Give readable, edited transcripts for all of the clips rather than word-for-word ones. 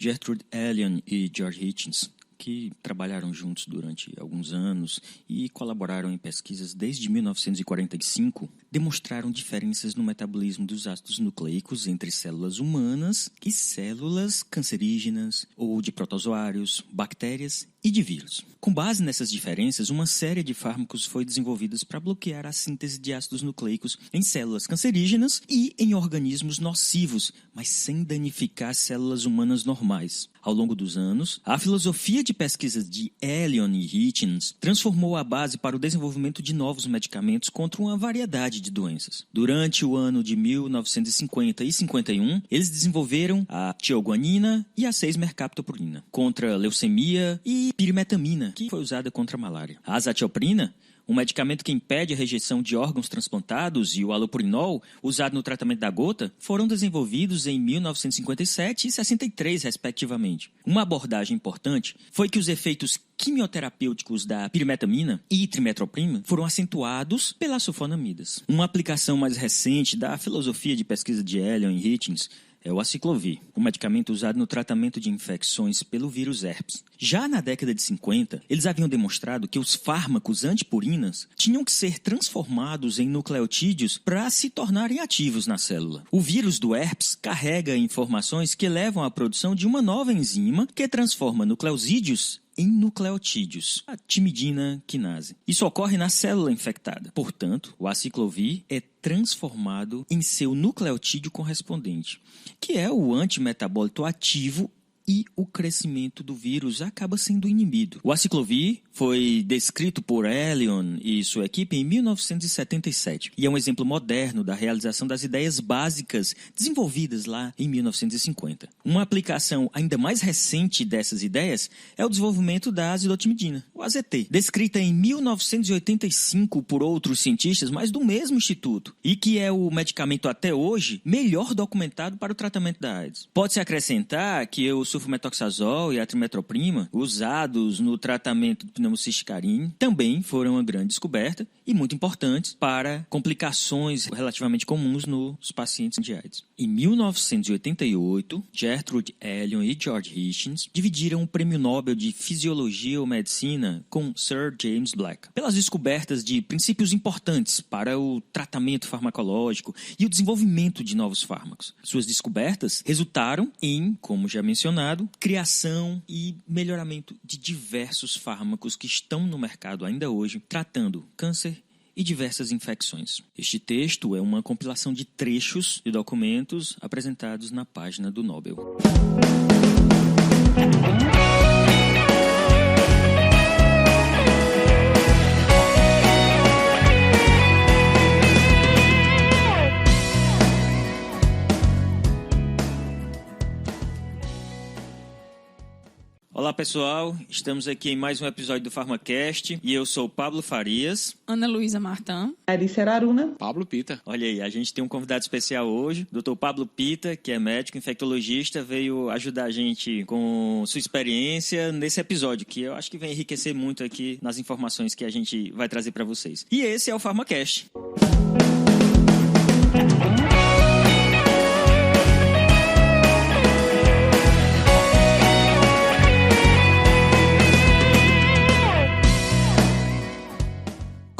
Gertrude Allen e George Hitchens, que trabalharam juntos durante alguns anos e colaboraram em pesquisas desde 1945, demonstraram diferenças no metabolismo dos ácidos nucleicos entre células humanas e células cancerígenas ou de protozoários, bactérias e de vírus. Com base nessas diferenças, uma série de fármacos foi desenvolvida para bloquear a síntese de ácidos nucleicos em células cancerígenas e em organismos nocivos, mas sem danificar células humanas normais. Ao longo dos anos, a filosofia de pesquisa de Allen e Hitchens transformou a base para o desenvolvimento de novos medicamentos contra uma variedade de doenças. Durante o ano de 1950 e 51, eles desenvolveram a tioguanina e a 6-mercaptopurina contra leucemia e pirimetamina, que foi usada contra a malária. A azatioprina, um medicamento que impede a rejeição de órgãos transplantados, e o allopurinol, usado no tratamento da gota, foram desenvolvidos em 1957 e 63, respectivamente. Uma abordagem importante foi que os efeitos quimioterapêuticos da pirimetamina e trimetoprim foram acentuados pelas sulfonamidas. Uma aplicação mais recente da filosofia de pesquisa de Allen e Hitchens é o aciclovir, um medicamento usado no tratamento de infecções pelo vírus herpes. Já na década de 50, eles haviam demonstrado que os fármacos antipurinas tinham que ser transformados em nucleotídeos para se tornarem ativos na célula. O vírus do herpes carrega informações que levam à produção de uma nova enzima que transforma nucleosídeos em nucleotídeos, a timidina quinase. Isso ocorre na célula infectada. Portanto, o aciclovir é transformado em seu nucleotídeo correspondente, que é o antimetabólito ativo, e o crescimento do vírus acaba sendo inibido. O aciclovir foi descrito por Allen e sua equipe em 1977 e é um exemplo moderno da realização das ideias básicas desenvolvidas lá em 1950. Uma aplicação ainda mais recente dessas ideias é o desenvolvimento da azidotimidina, o AZT, descrita em 1985 por outros cientistas, mas do mesmo instituto, e que é o medicamento até hoje melhor documentado para o tratamento da AIDS. Pode-se acrescentar que o sulfametoxazol e a trimetroprima, usados no tratamento do pneumociste carinho, também foram uma grande descoberta e muito importantes para complicações relativamente comuns nos pacientes de AIDS. Em 1988, Gertrude Allen e George Hitchens dividiram o Prêmio Nobel de Fisiologia ou Medicina com Sir James Black pelas descobertas de princípios importantes para o tratamento farmacológico e o desenvolvimento de novos fármacos. Suas descobertas resultaram em, como já mencionado, criação e melhoramento de diversos fármacos que estão no mercado ainda hoje, tratando câncer e diversas infecções. Este texto é uma compilação de trechos de documentos apresentados na página do Nobel. Olá pessoal, estamos aqui em mais um episódio do PharmaCast e eu sou o Pablo Farias, Ana Luísa Martã, Alice Araruna, Pablo Pita. Olha aí, a gente tem um convidado especial hoje, Dr. Pablo Pita, que é médico infectologista, veio ajudar a gente com sua experiência nesse episódio, que eu acho que vai enriquecer muito aqui nas informações que a gente vai trazer para vocês. E esse é o PharmaCast.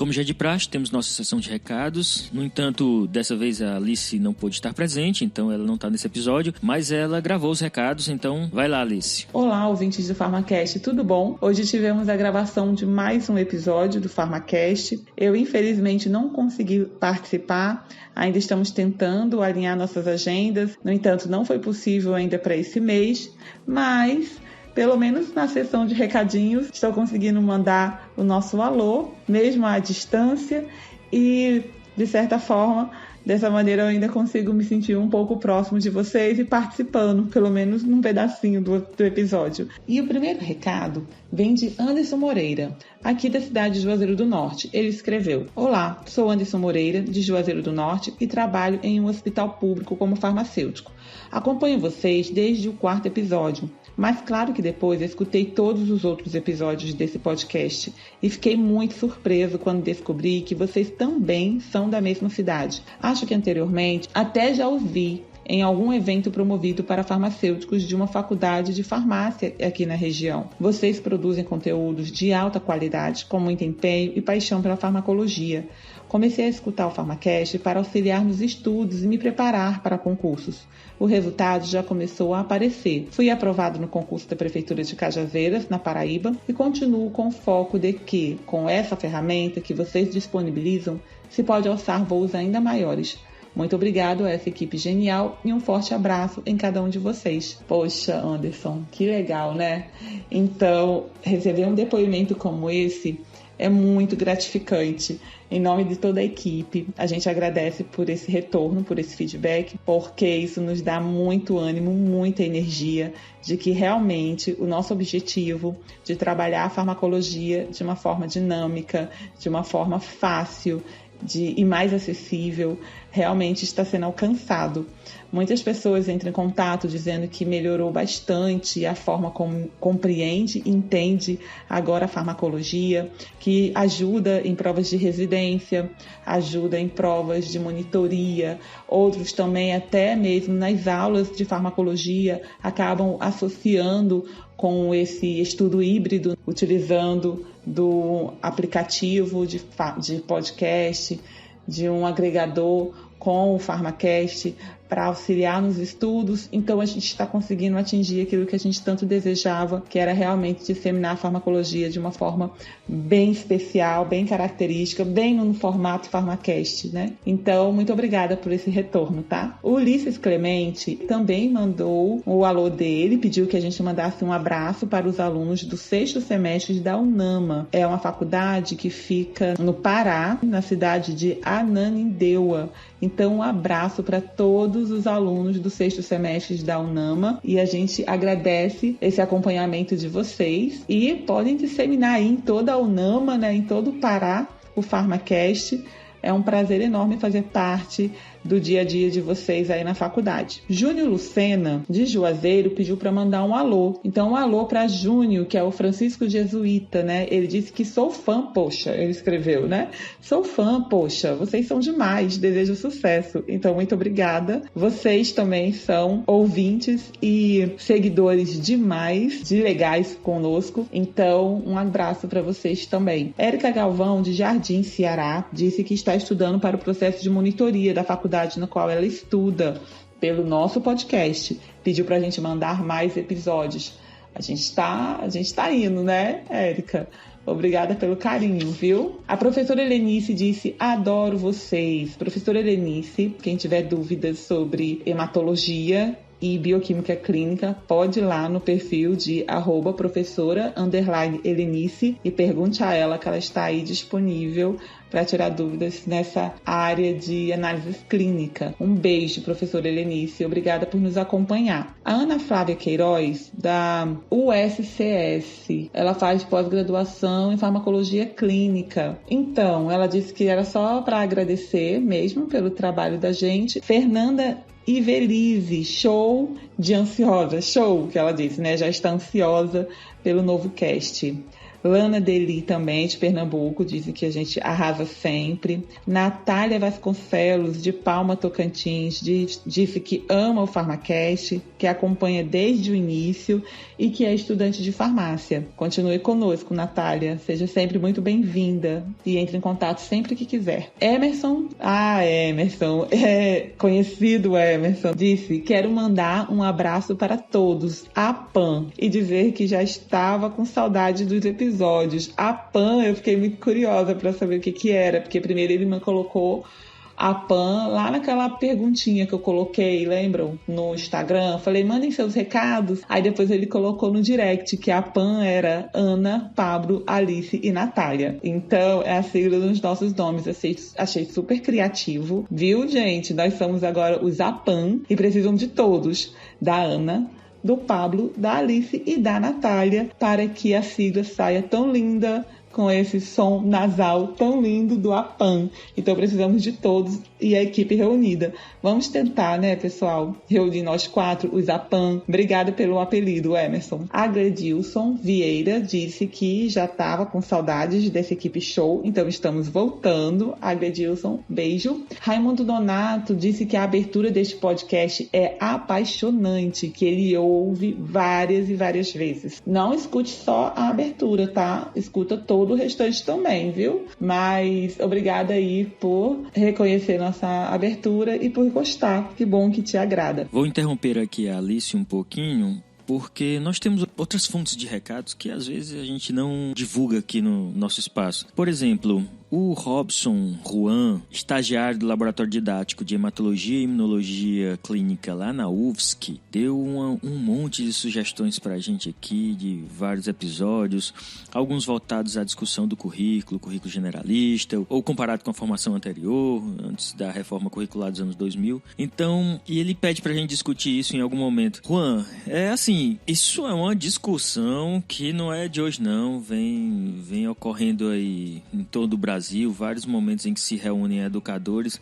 Como já é de praxe, temos nossa sessão de recados. No entanto, dessa vez a Alice não pôde estar presente, então ela não está nesse episódio, mas ela gravou os recados, então vai lá, Alice. Olá, ouvintes do PharmaCast, tudo bom? Hoje tivemos a gravação de mais um episódio do PharmaCast. Eu, infelizmente, não consegui participar, ainda estamos tentando alinhar nossas agendas, no entanto, não foi possível ainda para esse mês, mas pelo menos na sessão de recadinhos, estou conseguindo mandar o nosso alô, mesmo à distância, e, de certa forma, dessa maneira eu ainda consigo me sentir um pouco próximo de vocês e participando, pelo menos num pedacinho do episódio. E o primeiro recado vem de Anderson Moreira, aqui da cidade de Juazeiro do Norte. Ele escreveu: Olá, sou Anderson Moreira, de Juazeiro do Norte, e trabalho em um hospital público como farmacêutico. Acompanho vocês desde o 4º episódio. Mas claro que depois eu escutei todos os outros episódios desse podcast e fiquei muito surpreso quando descobri que vocês também são da mesma cidade. Acho que anteriormente até já os vi em algum evento promovido para farmacêuticos de uma faculdade de farmácia aqui na região. Vocês produzem conteúdos de alta qualidade, com muito empenho e paixão pela farmacologia. Comecei a escutar o PharmaCast para auxiliar nos estudos e me preparar para concursos. O resultado já começou a aparecer. Fui aprovado no concurso da Prefeitura de Cajazeiras, na Paraíba, e continuo com o foco de que, com essa ferramenta que vocês disponibilizam, se pode alçar voos ainda maiores. Muito obrigado a essa equipe genial e um forte abraço em cada um de vocês. Poxa, Anderson, que legal, né? Então, receber um depoimento como esse é muito gratificante. Em nome de toda a equipe, a gente agradece por esse retorno, por esse feedback, porque isso nos dá muito ânimo, muita energia de que realmente o nosso objetivo de trabalhar a farmacologia de uma forma dinâmica, de uma forma fácil e mais acessível, realmente está sendo alcançado. Muitas pessoas entram em contato dizendo que melhorou bastante a forma como compreende e entende agora a farmacologia, que ajuda em provas de residência, ajuda em provas de monitoria. Outros também, até mesmo nas aulas de farmacologia, acabam associando com esse estudo híbrido, utilizando do aplicativo de podcast, de um agregador com o PharmaCast para auxiliar nos estudos. Então a gente está conseguindo atingir aquilo que a gente tanto desejava, que era realmente disseminar a farmacologia de uma forma bem especial, bem característica, bem no formato PharmaCast, né? Então, muito obrigada por esse retorno, tá? O Ulisses Clemente também mandou o alô dele, pediu que a gente mandasse um abraço para os alunos do 6º semestre da UNAMA. É uma faculdade que fica no Pará, na cidade de Ananindeua. Então, um abraço para todos os alunos do 6º semestre da UNAMA, e a gente agradece esse acompanhamento de vocês, e podem disseminar aí em toda a UNAMA, né, em todo o Pará, o PharmaCast. É um prazer enorme fazer parte do dia a dia de vocês aí na faculdade. Júnior Lucena, de Juazeiro, pediu para mandar um alô. Então, um alô para Júnior, que é o Francisco Jesuíta, né? Ele disse que sou fã, poxa, ele escreveu, né? Sou fã, poxa, vocês são demais, desejo sucesso. Então, muito obrigada. Vocês também são ouvintes e seguidores demais, de legais conosco. Então, um abraço para vocês também. Érica Galvão, de Jardim, Ceará, disse que está estudando para o processo de monitoria da faculdade na qual ela estuda, pelo nosso podcast. Pediu para a gente mandar mais episódios. A gente tá indo, né, Érica? Obrigada pelo carinho, viu? A professora Helenice disse: adoro vocês. Professora Helenice, quem tiver dúvidas sobre hematologia e bioquímica clínica, pode ir lá no perfil de @professora_Helenice e pergunte a ela, que ela está aí disponível para tirar dúvidas nessa área de análise clínica. Um beijo, professora Helenice. Obrigada por nos acompanhar. A Ana Flávia Queiroz, da USCS, ela faz pós-graduação em farmacologia clínica. Então, ela disse que era só para agradecer mesmo pelo trabalho da gente. Fernanda Ivelize, show de ansiosa, show, que ela disse, né? Já está ansiosa pelo novo cast. Lana Deli, também, de Pernambuco, disse que a gente arrasa sempre. Natália Vasconcelos, de Palma, Tocantins, disse que ama o PharmaCast, que acompanha desde o início e que é estudante de farmácia. Continue conosco, Natália. Seja sempre muito bem-vinda e entre em contato sempre que quiser. Emerson, conhecido Emerson, disse: quero mandar um abraço para todos, a PAN, e dizer que já estava com saudade dos episódios. A PAN, eu fiquei muito curiosa para saber o que era, porque primeiro ele me colocou a PAN lá naquela perguntinha que eu coloquei, lembram? No Instagram. Falei, mandem seus recados. Aí depois ele colocou no direct que a PAN era Ana, Pablo, Alice e Natália. Então, é a sigla dos nossos nomes. Achei super criativo. Viu, gente? Nós somos agora os APAN e precisam de todos. Da Ana, do Pablo, da Alice e da Natália, para que a sigla saia tão linda, com esse som nasal tão lindo do APAN. Então precisamos de todos e a equipe reunida. Vamos tentar, né, pessoal? Reunir nós 4, os APAN. Obrigada pelo apelido, Emerson. A Gledilson Vieira disse que já estava com saudades dessa equipe show, então estamos voltando. A Gledilson, beijo. Raimundo Donato disse que a abertura deste podcast é apaixonante, que ele ouve várias e várias vezes. Não escute só a abertura, tá? Escuta todo o restante também, viu? Mas obrigada aí por reconhecer nossa abertura e por gostar. Que bom que te agrada. Vou interromper aqui a Alice um pouquinho, porque nós temos outras fontes de recados que às vezes a gente não divulga aqui no nosso espaço. Por exemplo, o Robson Juan, estagiário do Laboratório Didático de Hematologia e Imunologia Clínica lá na UFSC, deu um monte de sugestões para a gente aqui, de vários episódios, alguns voltados à discussão do currículo generalista, ou comparado com a formação anterior, antes da reforma curricular dos anos 2000. Então, e ele pede para a gente discutir isso em algum momento. Juan, é assim, isso é uma discussão que não é de hoje não, vem ocorrendo aí em todo o Brasil, vários momentos em que se reúnem educadores.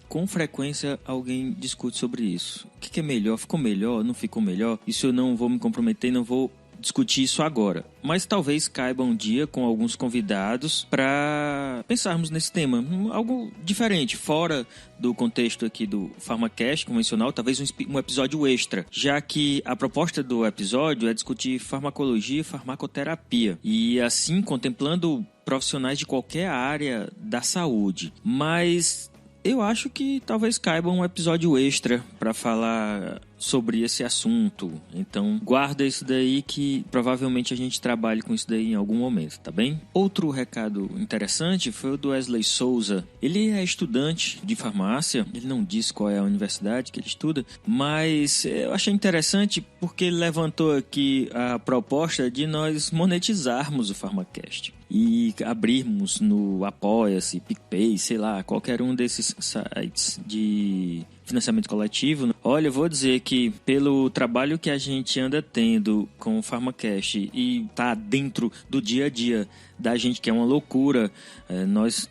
Com frequência alguém discute sobre isso. O que é melhor? Ficou melhor? Não ficou melhor? Isso eu não vou me comprometer, não vou discutir isso agora. Mas talvez caiba um dia com alguns convidados para pensarmos nesse tema. Algo diferente, fora do contexto aqui do PharmaCast convencional, talvez um episódio extra, já que a proposta do episódio é discutir farmacologia e farmacoterapia. E assim, contemplando profissionais de qualquer área da saúde. Mas eu acho que talvez caiba um episódio extra para falar sobre esse assunto. Então, guarda isso daí que provavelmente a gente trabalhe com isso daí em algum momento, tá bem? Outro recado interessante foi o do Wesley Souza. Ele é estudante de farmácia, ele não diz qual é a universidade que ele estuda, mas eu achei interessante porque ele levantou aqui a proposta de nós monetizarmos o PharmaCast e abrirmos no Apoia-se, PicPay, sei lá, qualquer um desses sites de financiamento coletivo. Olha, eu vou dizer que pelo trabalho que a gente anda tendo com o PharmaCast e tá dentro do dia a dia da gente, que é uma loucura, nós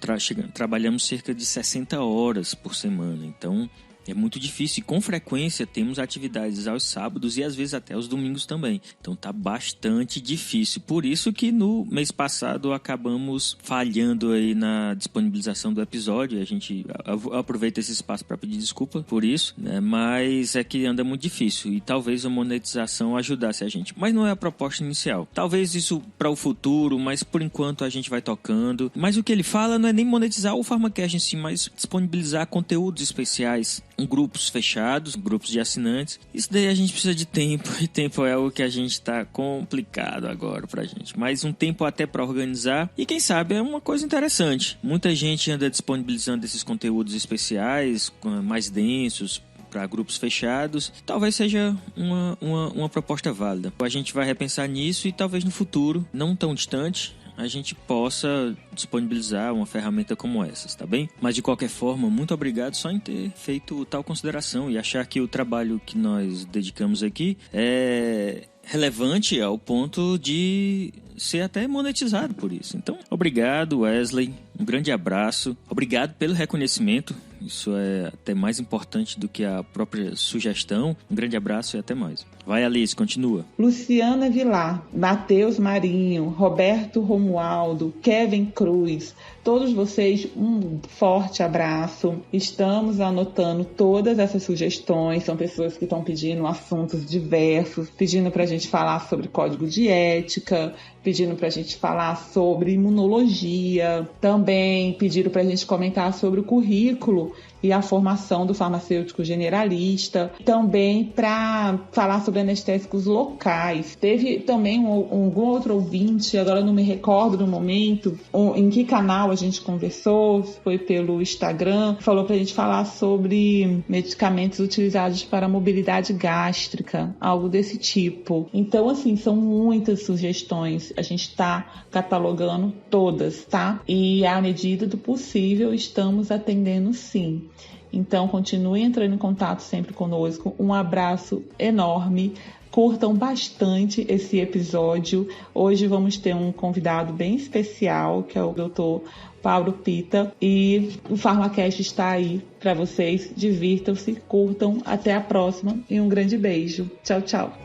trabalhamos cerca de 60 horas por semana, então é muito difícil e com frequência temos atividades aos sábados e às vezes até aos domingos também. Então tá bastante difícil. Por isso que no mês passado acabamos falhando aí na disponibilização do episódio. A gente aproveita esse espaço para pedir desculpa por isso, né? Mas é que anda muito difícil e talvez a monetização ajudasse a gente. Mas não é a proposta inicial. Talvez isso para o futuro, mas por enquanto a gente vai tocando. Mas o que ele fala não é nem monetizar o PharmaCast em si, mas disponibilizar conteúdos especiais em grupos fechados, grupos de assinantes. Isso daí a gente precisa de tempo, e tempo é algo que a gente está complicado agora pra gente. Mas um tempo até para organizar, e quem sabe é uma coisa interessante. Muita gente anda disponibilizando esses conteúdos especiais, mais densos, para grupos fechados. Talvez seja uma proposta válida. A gente vai repensar nisso e talvez no futuro, não tão distante, a gente possa disponibilizar uma ferramenta como essas, tá bem? Mas de qualquer forma, muito obrigado só em ter feito tal consideração e achar que o trabalho que nós dedicamos aqui é relevante ao ponto de ser até monetizado por isso. Então, obrigado, Wesley. Um grande abraço. Obrigado pelo reconhecimento. Isso é até mais importante do que a própria sugestão. Um grande abraço e até mais. Vai, Alice, continua. Luciana Vilar, Matheus Marinho, Roberto Romualdo, Kevin Cruz, todos vocês, um forte abraço. Estamos anotando todas essas sugestões. São pessoas que estão pedindo assuntos diversos, pedindo para a gente falar sobre código de ética, pedindo para a gente falar sobre imunologia, também pediram para a gente comentar sobre o currículo e a formação do farmacêutico generalista, também para falar sobre anestésicos locais. Teve também algum outro ouvinte, agora não me recordo no momento, em que canal a gente conversou, foi pelo Instagram, falou para a gente falar sobre medicamentos utilizados para mobilidade gástrica, algo desse tipo. Então, assim, são muitas sugestões, a gente está catalogando todas, tá? E à medida do possível, estamos atendendo sim. Então, continue entrando em contato sempre conosco. Um abraço enorme. Curtam bastante esse episódio. Hoje vamos ter um convidado bem especial, que é o Dr. Paulo Pita. E o PharmaCast está aí para vocês. Divirtam-se, curtam. Até a próxima e um grande beijo. Tchau, tchau.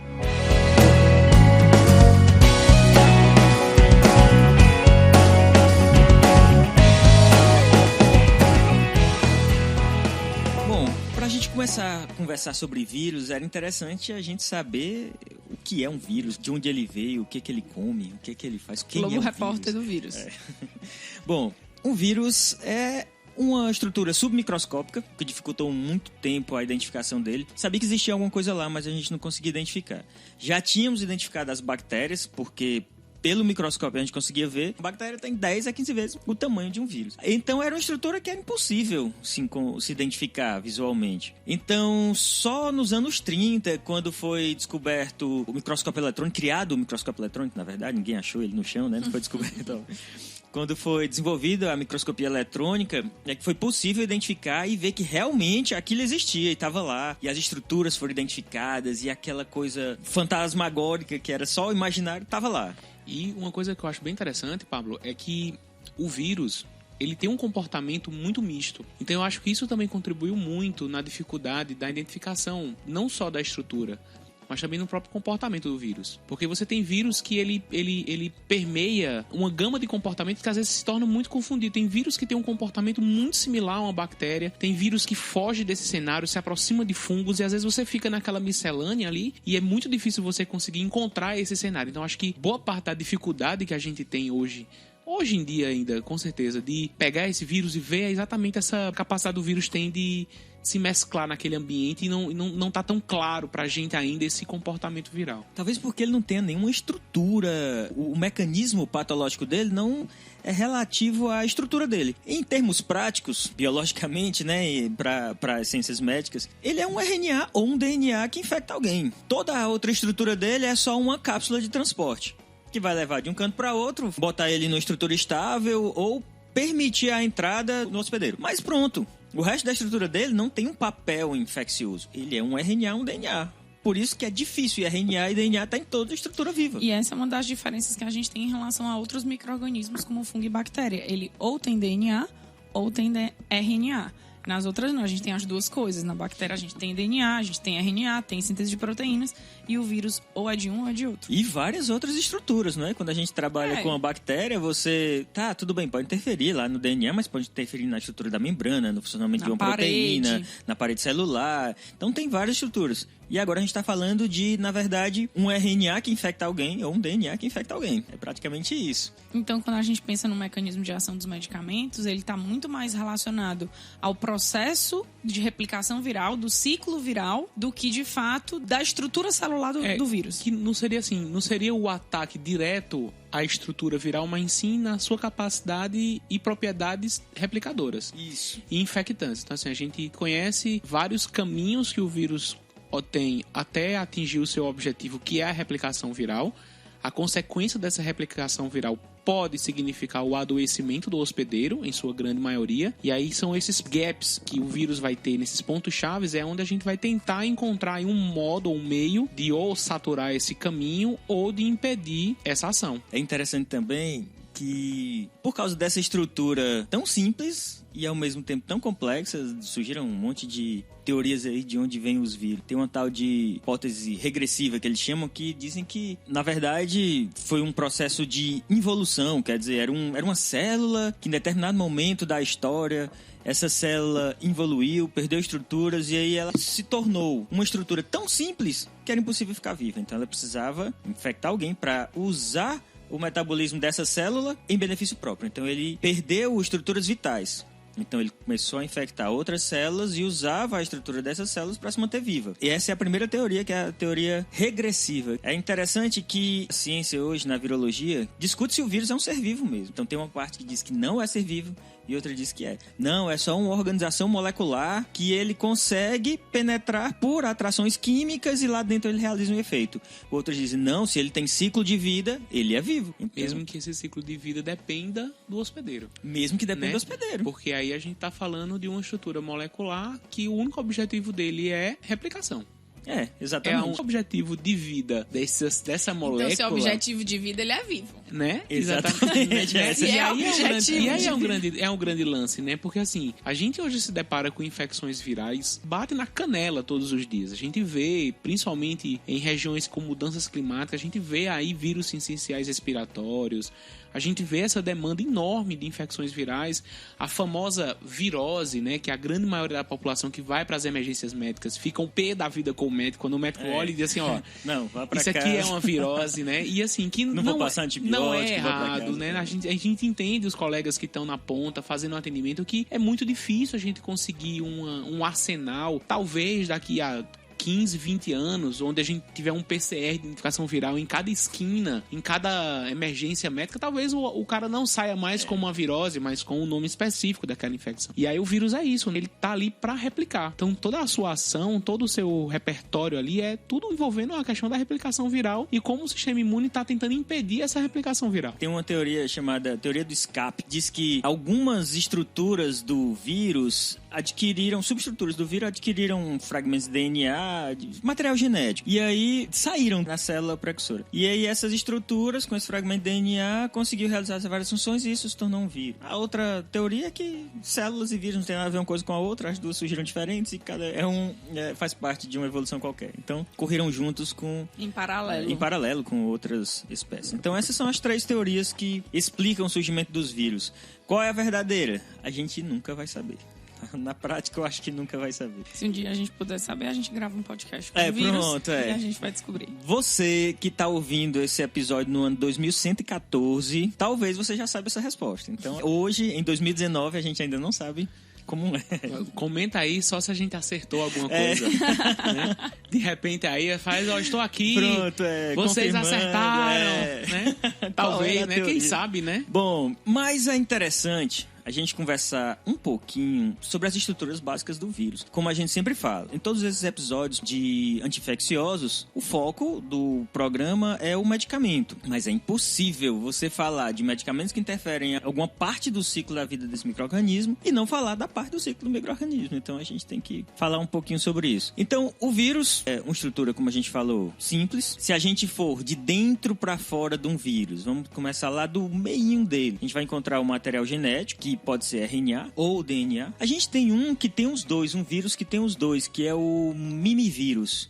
Começar a conversar sobre vírus, era interessante a gente saber o que é um vírus, de onde ele veio, o que ele come, o que ele faz, quem Globo é um Repórter vírus. do vírus. Bom, um vírus é uma estrutura submicroscópica que dificultou muito tempo a identificação dele. Sabia que existia alguma coisa lá, mas a gente não conseguia identificar. Já tínhamos identificado as bactérias, porque pelo microscópio a gente conseguia ver, a bactéria tem 10 a 15 vezes o tamanho de um vírus. Então era uma estrutura que era impossível se identificar visualmente. Então só nos anos 30, quando foi descoberto o microscópio eletrônico, criado o microscópio eletrônico, na verdade, ninguém achou ele no chão, né? Não foi descoberto. Quando foi desenvolvida a microscopia eletrônica, é que foi possível identificar e ver que realmente aquilo existia e estava lá. E as estruturas foram identificadas e aquela coisa fantasmagórica que era só imaginário estava lá. E uma coisa que eu acho bem interessante, Pablo, é que o vírus, ele tem um comportamento muito misto. Então eu acho que isso também contribuiu muito na dificuldade da identificação, não só da estrutura, mas também no próprio comportamento do vírus. Porque você tem vírus que ele permeia uma gama de comportamentos que às vezes se torna muito confundido. Tem vírus que tem um comportamento muito similar a uma bactéria, tem vírus que foge desse cenário, se aproxima de fungos e às vezes você fica naquela miscelânea ali e é muito difícil você conseguir encontrar esse cenário. Então acho que boa parte da dificuldade que a gente tem hoje em dia ainda, com certeza, de pegar esse vírus e ver exatamente essa capacidade do vírus tem de se mesclar naquele ambiente e não tá tão claro pra gente ainda esse comportamento viral. Talvez porque ele não tenha nenhuma estrutura, o mecanismo patológico dele não é relativo à estrutura dele. Em termos práticos, biologicamente, né, para as ciências médicas, ele é um RNA ou um DNA que infecta alguém. Toda a outra estrutura dele é só uma cápsula de transporte, que vai levar de um canto para outro, botar ele numa estrutura estável ou permitir a entrada no hospedeiro. Mas pronto, o resto da estrutura dele não tem um papel infeccioso. Ele é um RNA, um DNA. Por isso que é difícil, e RNA e DNA tá em toda a estrutura viva. E essa é uma das diferenças que a gente tem em relação a outros micro-organismos, como fungo e bactéria. Ele ou tem DNA ou tem RNA. Nas outras não, a gente tem as duas coisas. Na bactéria a gente tem DNA, a gente tem RNA, tem síntese de proteínas, e o vírus ou é de um ou é de outro. E várias outras estruturas, não é? Quando a gente trabalha com a bactéria, você... Tá, tudo bem, pode interferir lá no DNA, mas pode interferir na estrutura da membrana, no funcionamento de uma proteína, na parede celular. Então tem várias estruturas. E agora a gente está falando de, na verdade, um RNA que infecta alguém ou um DNA que infecta alguém. É praticamente isso. Então, quando a gente pensa no mecanismo de ação dos medicamentos, ele está muito mais relacionado ao processo de replicação viral, do ciclo viral, do que, de fato, da estrutura celular do vírus. Que não seria assim, não seria o ataque direto à estrutura viral, mas sim na sua capacidade e propriedades replicadoras. Isso. E infectantes. Então, assim, a gente conhece vários caminhos que o vírus tem até atingir o seu objetivo, que é a replicação viral. A consequência dessa replicação viral pode significar o adoecimento do hospedeiro, em sua grande maioria. E aí são esses gaps que o vírus vai ter, nesses pontos chaves, é onde a gente vai tentar encontrar um modo ou um meio de ou saturar esse caminho ou de impedir essa ação. É interessante também que, por causa dessa estrutura tão simples e ao mesmo tempo tão complexa, surgiram um monte de teorias aí de onde vêm os vírus. Tem uma tal de hipótese regressiva que eles chamam, que dizem que, na verdade, foi um processo de involução, quer dizer, era uma célula que em determinado momento da história, essa célula evoluiu, perdeu estruturas e aí ela se tornou uma estrutura tão simples que era impossível ficar viva. Então ela precisava infectar alguém para usar o metabolismo dessa célula em benefício próprio. Então ele perdeu estruturas vitais. Então ele começou a infectar outras células e usava a estrutura dessas células para se manter viva. E essa é a primeira teoria, que é a teoria regressiva. É interessante que a ciência hoje, na virologia, discute se o vírus é um ser vivo mesmo. Então tem uma parte que diz que não é ser vivo e outra diz que é. Não, é só uma organização molecular que ele consegue penetrar por atrações químicas e lá dentro ele realiza um efeito. Outros dizem, não, se ele tem ciclo de vida, ele é vivo. Então, mesmo que esse ciclo de vida dependa do hospedeiro. Mesmo que dependa do hospedeiro. Porque aí a gente está falando de uma estrutura molecular que o único objetivo dele é replicação. Exatamente. É um objetivo de vida dessa molécula. Então, seu objetivo de vida, ele é vivo. Né? Exatamente. E aí é um grande lance, né? Porque assim, a gente hoje se depara com infecções virais, bate na canela todos os dias. A gente vê, principalmente em regiões com mudanças climáticas, a gente vê aí vírus essenciais respiratórios, a gente vê essa demanda enorme de infecções virais, a famosa virose, né? Que a grande maioria da população que vai para as emergências médicas fica um pé da vida com o médico, quando o médico olha e diz assim, ó, não, vá pra isso casa. Aqui é uma virose, né? E assim, que não vou passar antibiótico, não é errado, casa, né? A gente entende os colegas que estão na ponta fazendo um atendimento que é muito difícil a gente conseguir um arsenal, talvez daqui a 15, 20 anos, onde a gente tiver um PCR de identificação viral em cada esquina, em cada emergência médica, talvez o cara não saia mais com uma virose, mas com um nome específico daquela infecção. E aí o vírus é isso, ele tá ali para replicar. Então toda a sua ação, todo o seu repertório ali é tudo envolvendo a questão da replicação viral e como o sistema imune tá tentando impedir essa replicação viral. Tem uma teoria chamada teoria do escape, diz que algumas estruturas do vírus subestruturas do vírus adquiriram fragmentos de DNA, de material genético. E aí saíram na célula precursora. E aí essas estruturas, com esse fragmento de DNA, conseguiu realizar essas várias funções e isso se tornou um vírus. A outra teoria é que células e vírus não tem nada a ver uma coisa com a outra, as duas surgiram diferentes e cada faz parte de uma evolução qualquer. Então, correram juntos em paralelo com outras espécies. Então, essas são as 3 teorias que explicam o surgimento dos vírus. Qual é a verdadeira? A gente nunca vai saber. Na prática, eu acho que nunca vai saber. Se um dia a gente puder saber, a gente grava um podcast com o vírus pronto, e a gente vai descobrir. Você que tá ouvindo esse episódio no ano 2114, talvez você já saiba essa resposta. Então, hoje, em 2019, a gente ainda não sabe como é. Comenta aí só se a gente acertou alguma coisa. Né? De repente aí faz, estou aqui. Pronto, vocês acertaram, né? Talvez, né? Quem sabe, né? Bom, mas é interessante a gente conversar um pouquinho sobre as estruturas básicas do vírus. Como a gente sempre fala, em todos esses episódios de anti-infecciosos, o foco do programa é o medicamento. Mas é impossível você falar de medicamentos que interferem em alguma parte do ciclo da vida desse micro-organismo e não falar da parte do ciclo do micro-organismo. Então a gente tem que falar um pouquinho sobre isso. Então, o vírus é uma estrutura, como a gente falou, simples. Se a gente for de dentro para fora de um vírus, vamos começar lá do meinho dele. A gente vai encontrar o material genético, que pode ser RNA ou DNA. A gente tem um que tem os dois, um vírus que tem os dois, que é o mimivírus.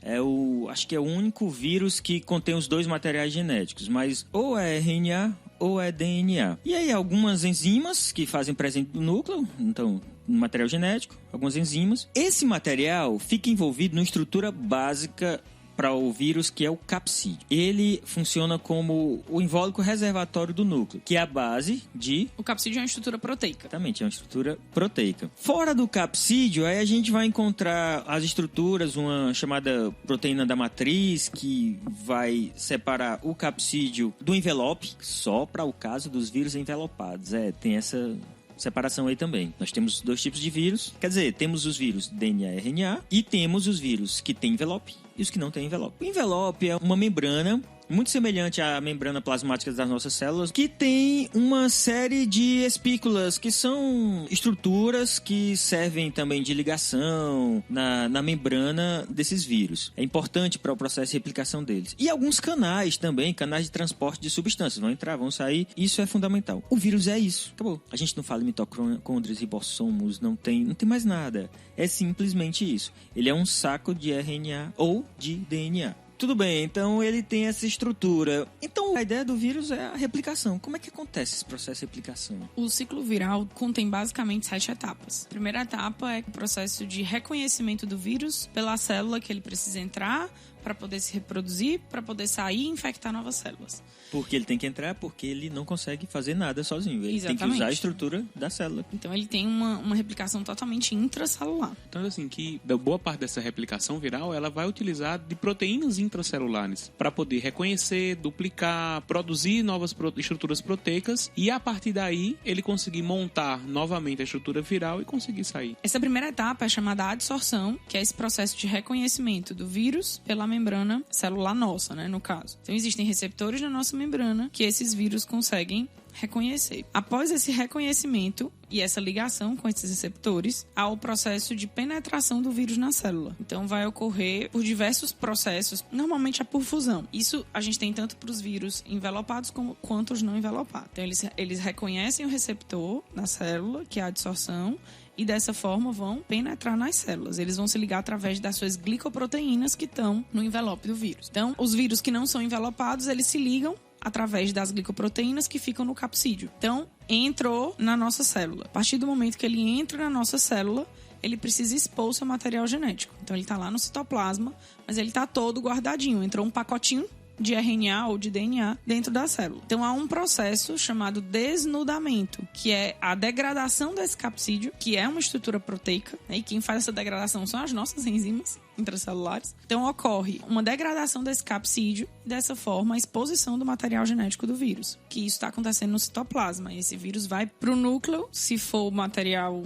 Acho que é o único vírus que contém os dois materiais genéticos, mas ou é RNA ou é DNA. E aí algumas enzimas que fazem presente no núcleo, então no material genético, algumas enzimas. Esse material fica envolvido numa estrutura básica para o vírus, que é o capsídeo. Ele funciona como o invólucro reservatório do núcleo, que é a base de... O capsídeo é uma estrutura proteica. Exatamente, é uma estrutura proteica. Fora do capsídeo, aí a gente vai encontrar as estruturas, uma chamada proteína da matriz, que vai separar o capsídeo do envelope, só para o caso dos vírus envelopados. Tem essa separação aí também. Nós temos 2 tipos de vírus. Quer dizer, temos os vírus DNA e RNA e temos os vírus que têm envelope e os que não têm envelope. O envelope é uma membrana muito semelhante à membrana plasmática das nossas células, que tem uma série de espículas, que são estruturas que servem também de ligação na membrana desses vírus. É importante para o processo de replicação deles. E alguns canais também, canais de transporte de substâncias. Vão entrar, vão sair. Isso é fundamental. O vírus é isso. Acabou. A gente não fala em mitocôndrias, ribossomos, não tem mais nada. É simplesmente isso. Ele é um saco de RNA ou de DNA. Tudo bem, então ele tem essa estrutura. Então a ideia do vírus é a replicação. Como é que acontece esse processo de replicação? O ciclo viral contém basicamente 7 etapas. A primeira etapa é o processo de reconhecimento do vírus pela célula que ele precisa entrar para poder se reproduzir, para poder sair e infectar novas células. Porque ele tem que entrar, porque ele não consegue fazer nada sozinho. Ele Exatamente. tem que usar a estrutura da célula. Então ele tem uma replicação totalmente intracelular. Então, assim, que boa parte dessa replicação viral, ela vai utilizar de proteínas intracelulares para poder reconhecer, duplicar, produzir novas estruturas proteicas e, a partir daí, ele conseguir montar novamente a estrutura viral e conseguir sair. Essa primeira etapa é chamada adsorção, que é esse processo de reconhecimento do vírus pela membrana celular nossa, né, no caso. Então existem receptores na nossa membrana que esses vírus conseguem reconhecer. Após esse reconhecimento e essa ligação com esses receptores, há o processo de penetração do vírus na célula. Então, vai ocorrer por diversos processos, normalmente é por fusão. Isso a gente tem tanto para os vírus envelopados quanto os não envelopados. Então, eles reconhecem o receptor na célula, que é a adsorção, e dessa forma vão penetrar nas células. Eles vão se ligar através das suas glicoproteínas que estão no envelope do vírus. Então, os vírus que não são envelopados, eles se ligam através das glicoproteínas que ficam no capsídeo. Então, entrou na nossa célula. A partir do momento que ele entra na nossa célula, ele precisa expor o seu material genético. Então, ele está lá no citoplasma, mas ele está todo guardadinho. Entrou um pacotinho de RNA ou de DNA dentro da célula. Então, há um processo chamado desnudamento, que é a degradação desse capsídeo, que é uma estrutura proteica, né? E quem faz essa degradação são as nossas enzimas intracelulares. Então, ocorre uma degradação desse capsídeo e, dessa forma, a exposição do material genético do vírus, que isso está acontecendo no citoplasma. E esse vírus vai para o núcleo, se for material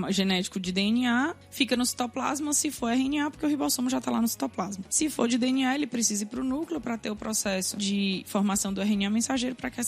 genético de DNA, fica no citoplasma, se for RNA, porque o ribossomo já está lá no citoplasma. Se for de DNA, ele precisa ir para o núcleo para ter o processo de formação do RNA mensageiro para que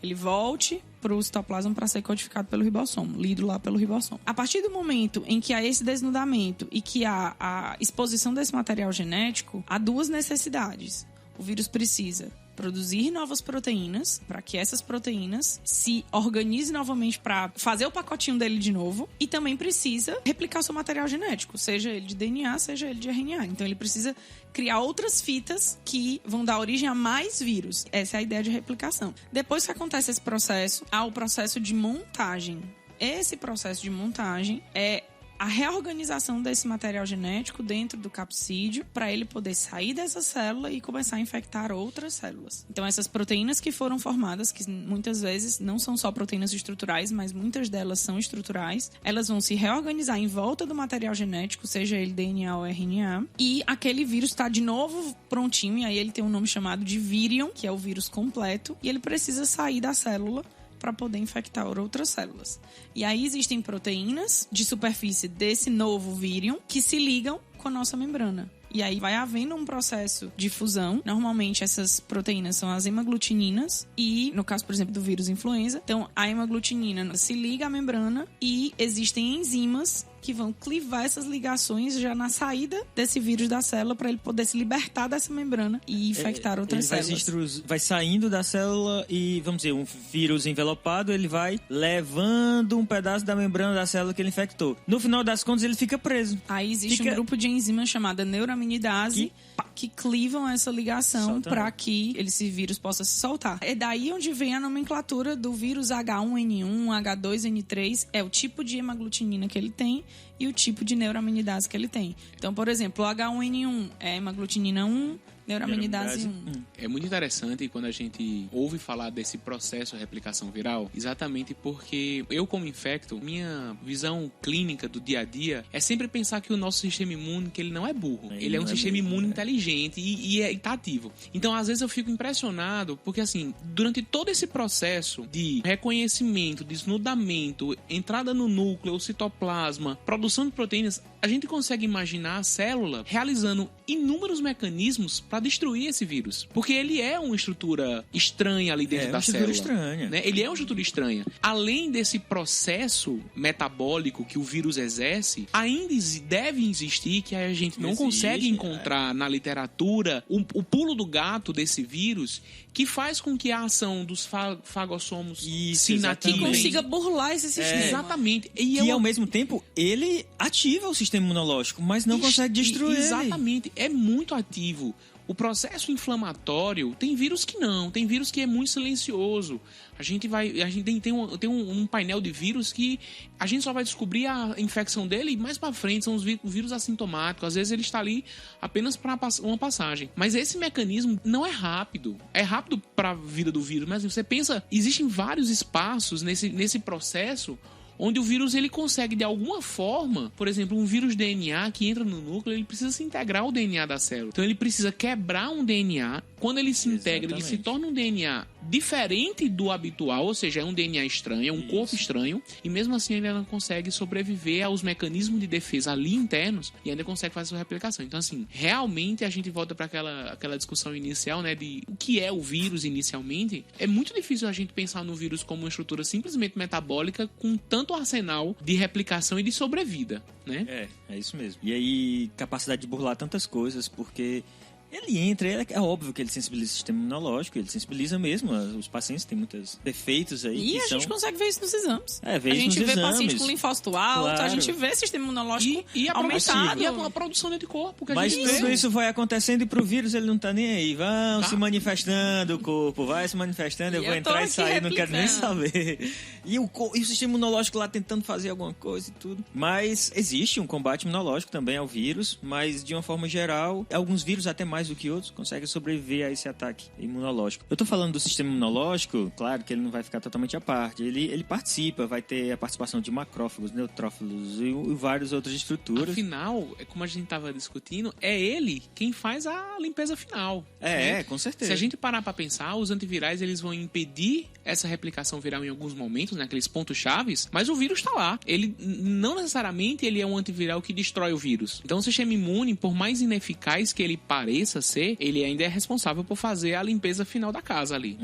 ele volte para o citoplasma para ser codificado pelo ribossomo, lido lá pelo ribossomo. A partir do momento em que há esse desnudamento e que há a exposição desse material genético, há duas necessidades. O vírus precisa produzir novas proteínas, para que essas proteínas se organizem novamente para fazer o pacotinho dele de novo, e também precisa replicar o seu material genético, seja ele de DNA, seja ele de RNA. Então ele precisa criar outras fitas que vão dar origem a mais vírus. Essa é a ideia de replicação. Depois que acontece esse processo, há o processo de montagem. Esse processo de montagem é a reorganização desse material genético dentro do capsídeo para ele poder sair dessa célula e começar a infectar outras células. Então, essas proteínas que foram formadas, que muitas vezes não são só proteínas estruturais, mas muitas delas são estruturais, elas vão se reorganizar em volta do material genético, seja ele DNA ou RNA, e aquele vírus está de novo prontinho, e aí ele tem um nome chamado de vírion, que é o vírus completo, e ele precisa sair da célula para poder infectar outras células. E aí existem proteínas de superfície desse novo vírion que se ligam com a nossa membrana. E aí vai havendo um processo de fusão. Normalmente essas proteínas são as hemaglutininas e, no caso, por exemplo, do vírus influenza, então a hemaglutinina se liga à membrana e existem enzimas que vão clivar essas ligações já na saída desse vírus da célula para ele poder se libertar dessa membrana e infectar outras células. Vai saindo da célula e, vamos dizer, um vírus envelopado, ele vai levando um pedaço da membrana da célula que ele infectou. No final das contas, ele fica preso. Aí existe um grupo de enzimas chamada neuraminidase que clivam essa ligação para que esse vírus possa se soltar. É daí onde vem a nomenclatura do vírus H1N1, H2N3, é o tipo de hemaglutinina que ele tem e o tipo de neuraminidase que ele tem. Então, por exemplo, o H1N1 é hemaglutinina 1, neuraminidase 1. É muito interessante quando a gente ouve falar desse processo de replicação viral, exatamente porque eu, como infecto, minha visão clínica do dia a dia é sempre pensar que o nosso sistema imune, que ele não é burro, ele é um sistema imune inteligente e tá ativo. Então, às vezes eu fico impressionado porque, assim, durante todo esse processo de reconhecimento, desnudamento, entrada no núcleo, o citoplasma, produção de proteínas, a gente consegue imaginar a célula realizando inúmeros mecanismos para destruir esse vírus. Porque ele é uma estrutura estranha ali dentro da célula. Estranha. Né? Ele é uma estrutura estranha. Além desse processo metabólico que o vírus exerce, ainda deve existir, que a gente não consegue encontrar na literatura, o pulo do gato desse vírus, que faz com que a ação dos fagossomos se inativem. Que consiga burlar esse sistema. Exatamente. E ao mesmo tempo, ele ativa o sistema imunológico, mas não consegue destruir ele. Exatamente. É muito ativo. O processo inflamatório, tem vírus que não, tem vírus que é muito silencioso. A gente tem um painel de vírus que a gente só vai descobrir a infecção dele mais pra frente, são os vírus assintomáticos. Às vezes ele está ali apenas para uma passagem. Mas esse mecanismo não é rápido. É rápido para a vida do vírus, mas você pensa, existem vários espaços nesse processo onde o vírus ele consegue, de alguma forma, por exemplo, um vírus DNA que entra no núcleo, ele precisa se integrar ao DNA da célula. Então ele precisa quebrar um DNA. Quando ele se integra, ele se torna um DNA diferente do habitual, ou seja, é um DNA estranho, é um corpo estranho, e mesmo assim ele não consegue sobreviver aos mecanismos de defesa ali internos e ainda consegue fazer sua replicação. Então, assim, realmente a gente volta para aquela discussão inicial, né, de o que é o vírus inicialmente. É muito difícil a gente pensar no vírus como uma estrutura simplesmente metabólica com tanto arsenal de replicação e de sobrevida, né? É isso mesmo. E aí, capacidade de burlar tantas coisas, porque ele entra, é óbvio que ele sensibiliza o sistema imunológico, ele sensibiliza mesmo, os pacientes têm muitos defeitos aí. E a gente consegue ver isso nos exames. Vê a isso gente nos vê exames. paciente com linfócito alto, Claro. a gente vê sistema imunológico aumentado. E a produção de anticorpo que a Mas gente tudo vê. isso vai acontecendo e pro vírus ele não tá nem aí. Vão se manifestando, o corpo vai se manifestando, eu vou entrar e sair, não quero nem saber. E o sistema imunológico lá tentando fazer alguma coisa e tudo. Mas existe um combate imunológico também ao vírus, mas de uma forma geral, alguns vírus até mais do que outros conseguem sobreviver a esse ataque imunológico. Eu tô falando do sistema imunológico, claro que ele não vai ficar totalmente à parte. Ele participa, vai ter a participação de macrófagos, neutrófilos e várias outras estruturas. Afinal, como a gente tava discutindo, é ele quem faz a limpeza final. Com certeza. Se a gente parar pra pensar, os antivirais eles vão impedir essa replicação viral em alguns momentos, naqueles pontos chaves, mas o vírus tá lá. Ele não necessariamente ele é um antiviral que destrói o vírus. Então o sistema imune, por mais ineficaz que ele pareça ser, ele ainda é responsável por fazer a limpeza final da casa ali.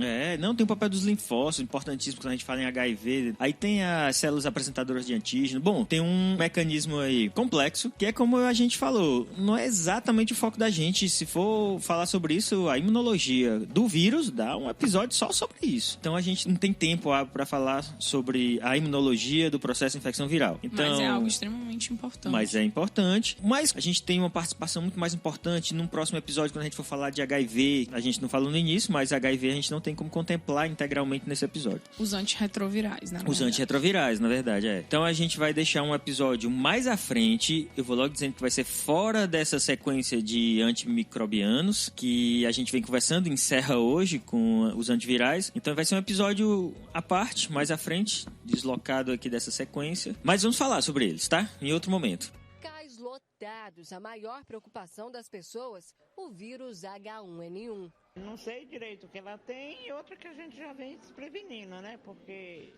Tem o papel dos linfócitos, importantíssimo quando a gente fala em HIV. Aí tem as células apresentadoras de antígeno. Bom, tem um mecanismo aí complexo, que é como a gente falou, não é exatamente o foco da gente. Se for falar sobre isso, a imunologia do vírus dá um episódio só sobre isso. Então a gente não tem tempo para falar sobre a imunologia do processo de infecção viral. Então, mas é algo extremamente importante. Mas é importante. Mas a gente tem uma participação muito mais importante num próximo episódio, quando a gente for falar de HIV. A gente não falou no início, mas HIV a gente não tem como contemplar integralmente nesse episódio. Os antirretrovirais, né? Os antirretrovirais, na verdade, Então a gente vai deixar um episódio mais à frente. Eu vou logo dizendo que vai ser fora dessa sequência de antimicrobianos que a gente vem conversando, encerra hoje com os antivirais. Então vai ser um episódio à parte, mais à frente, deslocado aqui dessa sequência. Mas vamos falar sobre eles, tá? Em outro momento. Cais lotados, a maior preocupação das pessoas, o vírus H1N1. Não sei direito o que ela tem e outra que a gente já vem se prevenindo, né? Porque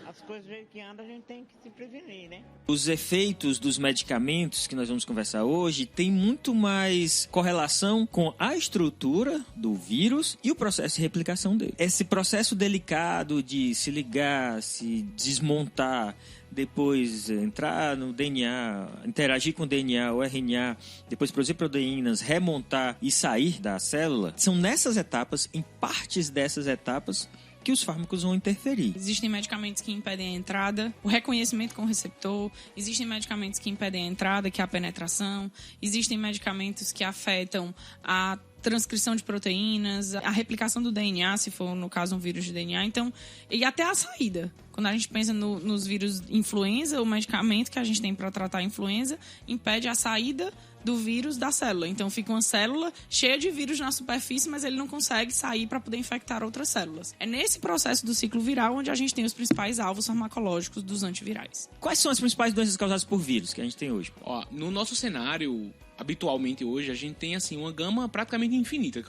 as coisas do jeito que anda a gente tem que se prevenir, né? Os efeitos dos medicamentos que nós vamos conversar hoje tem muito mais correlação com a estrutura do vírus e o processo de replicação dele. Esse processo delicado de se ligar, se desmontar, depois entrar no DNA, interagir com o DNA, o RNA, depois produzir proteínas, remontar e sair da célula, são nessas etapas, em partes dessas etapas, que os fármacos vão interferir. Existem medicamentos que impedem a entrada, o reconhecimento com o receptor, existem medicamentos que impedem a entrada, que é a penetração, existem medicamentos que afetam a transcrição de proteínas, a replicação do DNA, se for, no caso, um vírus de DNA. Então, e até a saída. Quando a gente pensa nos vírus influenza, o medicamento que a gente tem para tratar a influenza impede a saída do vírus da célula. Então, fica uma célula cheia de vírus na superfície, mas ele não consegue sair para poder infectar outras células. É nesse processo do ciclo viral onde a gente tem os principais alvos farmacológicos dos antivirais. Quais são as principais doenças causadas por vírus que a gente tem hoje? No nosso cenário, habitualmente hoje, a gente tem assim uma gama praticamente infinita,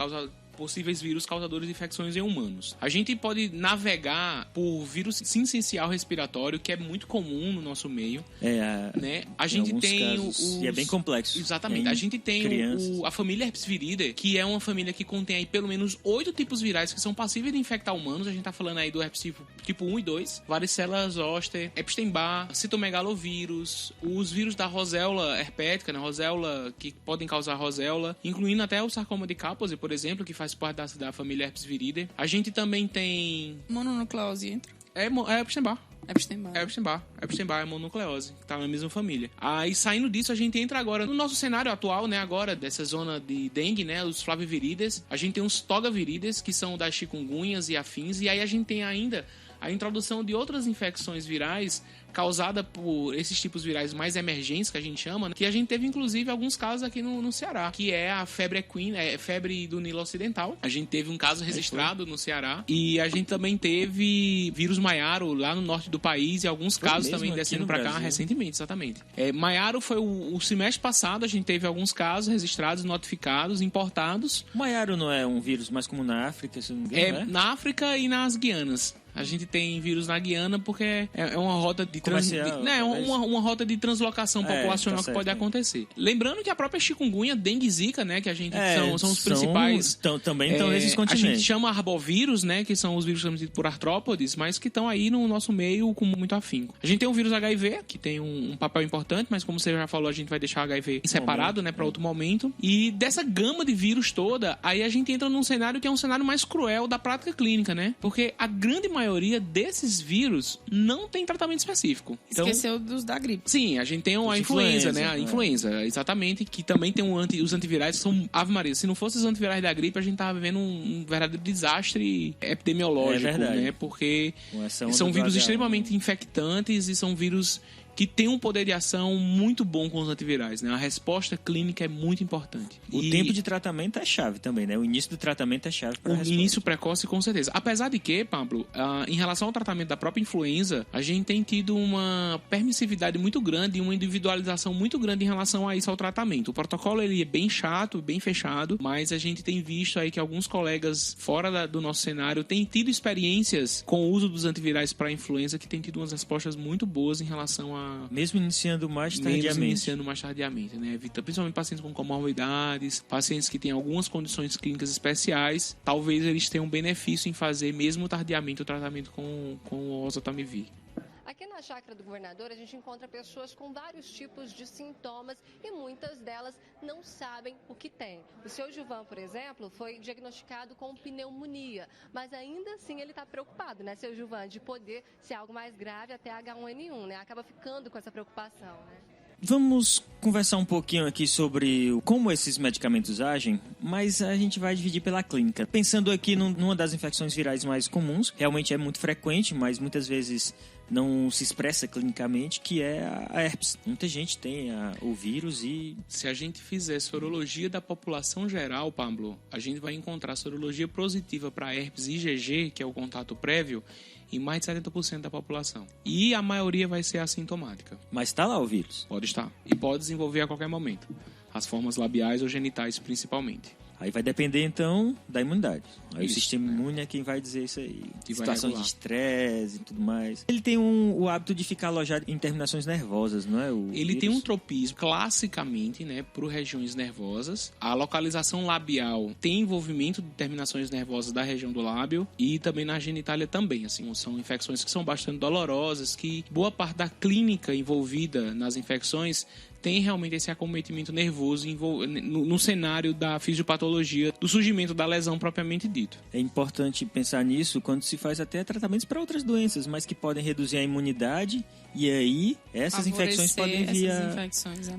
possíveis vírus causadores de infecções em humanos. A gente pode navegar por vírus sincicial respiratório, que é muito comum no nosso meio. Né? A gente tem casos, e é bem complexo. Exatamente. A gente tem a família Herpes viridae, que é uma família que contém aí pelo menos 8 tipos virais que são passíveis de infectar humanos. A gente tá falando aí do herpes tipo 1 e 2, varicela zoster, Epstein-Barr, citomegalovírus, os vírus da roséola herpética, né? Roséola que podem causar roséola, incluindo até o sarcoma de Kaposi, por exemplo, que faz parte da família Herpes viridae. A gente também tem... Mononucleose entra? É Epstein-Barr. Epstein-Barr é mononucleose, que tá na mesma família. Aí, saindo disso, a gente entra agora no nosso cenário atual, né? Agora, dessa zona de dengue, né? Os flavivirides. A gente tem os togavirides, que são das chikungunhas e afins. E aí a gente tem ainda a introdução de outras infecções virais causada por esses tipos virais mais emergentes, que a gente chama, né? Que a gente teve, inclusive, alguns casos aqui no Ceará, que é a febre equina, febre do Nilo Ocidental. A gente teve um caso registrado no Ceará. E a gente também teve vírus Maiaro lá no norte do país, e alguns casos também descendo pra cá recentemente, exatamente. Maiaro foi o semestre passado, a gente teve alguns casos registrados, notificados, importados. Maiaro não é um vírus mais comum na África, se não me engano, né? Na África e nas Guianas. A gente tem vírus na Guiana porque é uma rota de uma rota de translocação populacional que pode acontecer. Lembrando que a própria chikungunya, dengue e zika, né, que a gente são os principais. Também estão nesses continentes. A gente chama arbovírus, né, que são os vírus transmitidos por artrópodes, mas que estão aí no nosso meio com muito afinco. A gente tem o vírus HIV, que tem um papel importante, mas como você já falou, a gente vai deixar o HIV separado, né, para outro momento. E dessa gama de vírus toda, aí a gente entra num cenário que é um cenário mais cruel da prática clínica, né? Porque a grande maioria desses vírus não tem tratamento específico. Então, esqueceu dos da gripe. Sim, a gente tem a influenza, né? A influenza, exatamente, que também tem os antivirais, que são Ave Maria. Se não fossem os antivirais da gripe, a gente tava vivendo um verdadeiro desastre epidemiológico, né? Porque são vírus extremamente infectantes e são vírus que tem um poder de ação muito bom com os antivirais, né? A resposta clínica é muito importante. O tempo de tratamento é chave também, né? O início do tratamento é chave para a resposta. O início precoce, com certeza. Apesar de que, Pablo, em relação ao tratamento da própria influenza, a gente tem tido uma permissividade muito grande e uma individualização muito grande em relação a isso, ao tratamento. O protocolo, ele é bem chato, bem fechado, mas a gente tem visto aí que alguns colegas fora do nosso cenário têm tido experiências com o uso dos antivirais para a influenza que têm tido umas respostas muito boas em relação a Mesmo iniciando mais tardiamente, né? Principalmente pacientes com comorbidades, pacientes que têm algumas condições clínicas especiais, talvez eles tenham benefício em fazer mesmo tardiamente o tratamento com o oseltamivir. Aqui na Chácara do Governador, a gente encontra pessoas com vários tipos de sintomas e muitas delas não sabem o que tem. O seu Gilvan, por exemplo, foi diagnosticado com pneumonia, mas ainda assim ele está preocupado, né, seu Gilvan, de poder ser algo mais grave, até H1N1, né? Acaba ficando com essa preocupação, né? Vamos conversar um pouquinho aqui sobre como esses medicamentos agem, mas a gente vai dividir pela clínica. Pensando aqui numa das infecções virais mais comuns, realmente é muito frequente, mas muitas vezes não se expressa clinicamente, que é a herpes. Muita gente tem o vírus e... Se a gente fizer sorologia da população geral, Pablo, a gente vai encontrar sorologia positiva para herpes IgG, que é o contato prévio, em mais de 70% da população. E a maioria vai ser assintomática. Mas está lá o vírus? Pode estar. E pode desenvolver a qualquer momento. As formas labiais ou genitais, principalmente. Aí vai depender, então, da imunidade. Aí o sistema imune é quem vai dizer isso aí. Situação de estresse e tudo mais. Ele tem o hábito de ficar alojado em terminações nervosas, não é? Ele tem um tropismo, classicamente, né, por regiões nervosas. A localização labial tem envolvimento de terminações nervosas da região do lábio e também na genitália também. Assim, são infecções que são bastante dolorosas, que boa parte da clínica envolvida nas infecções tem realmente esse acometimento nervoso no cenário da fisiopatologia, do surgimento da lesão propriamente dito. É importante pensar nisso quando se faz até tratamentos para outras doenças, mas que podem reduzir a imunidade e aí essas infecções podem vir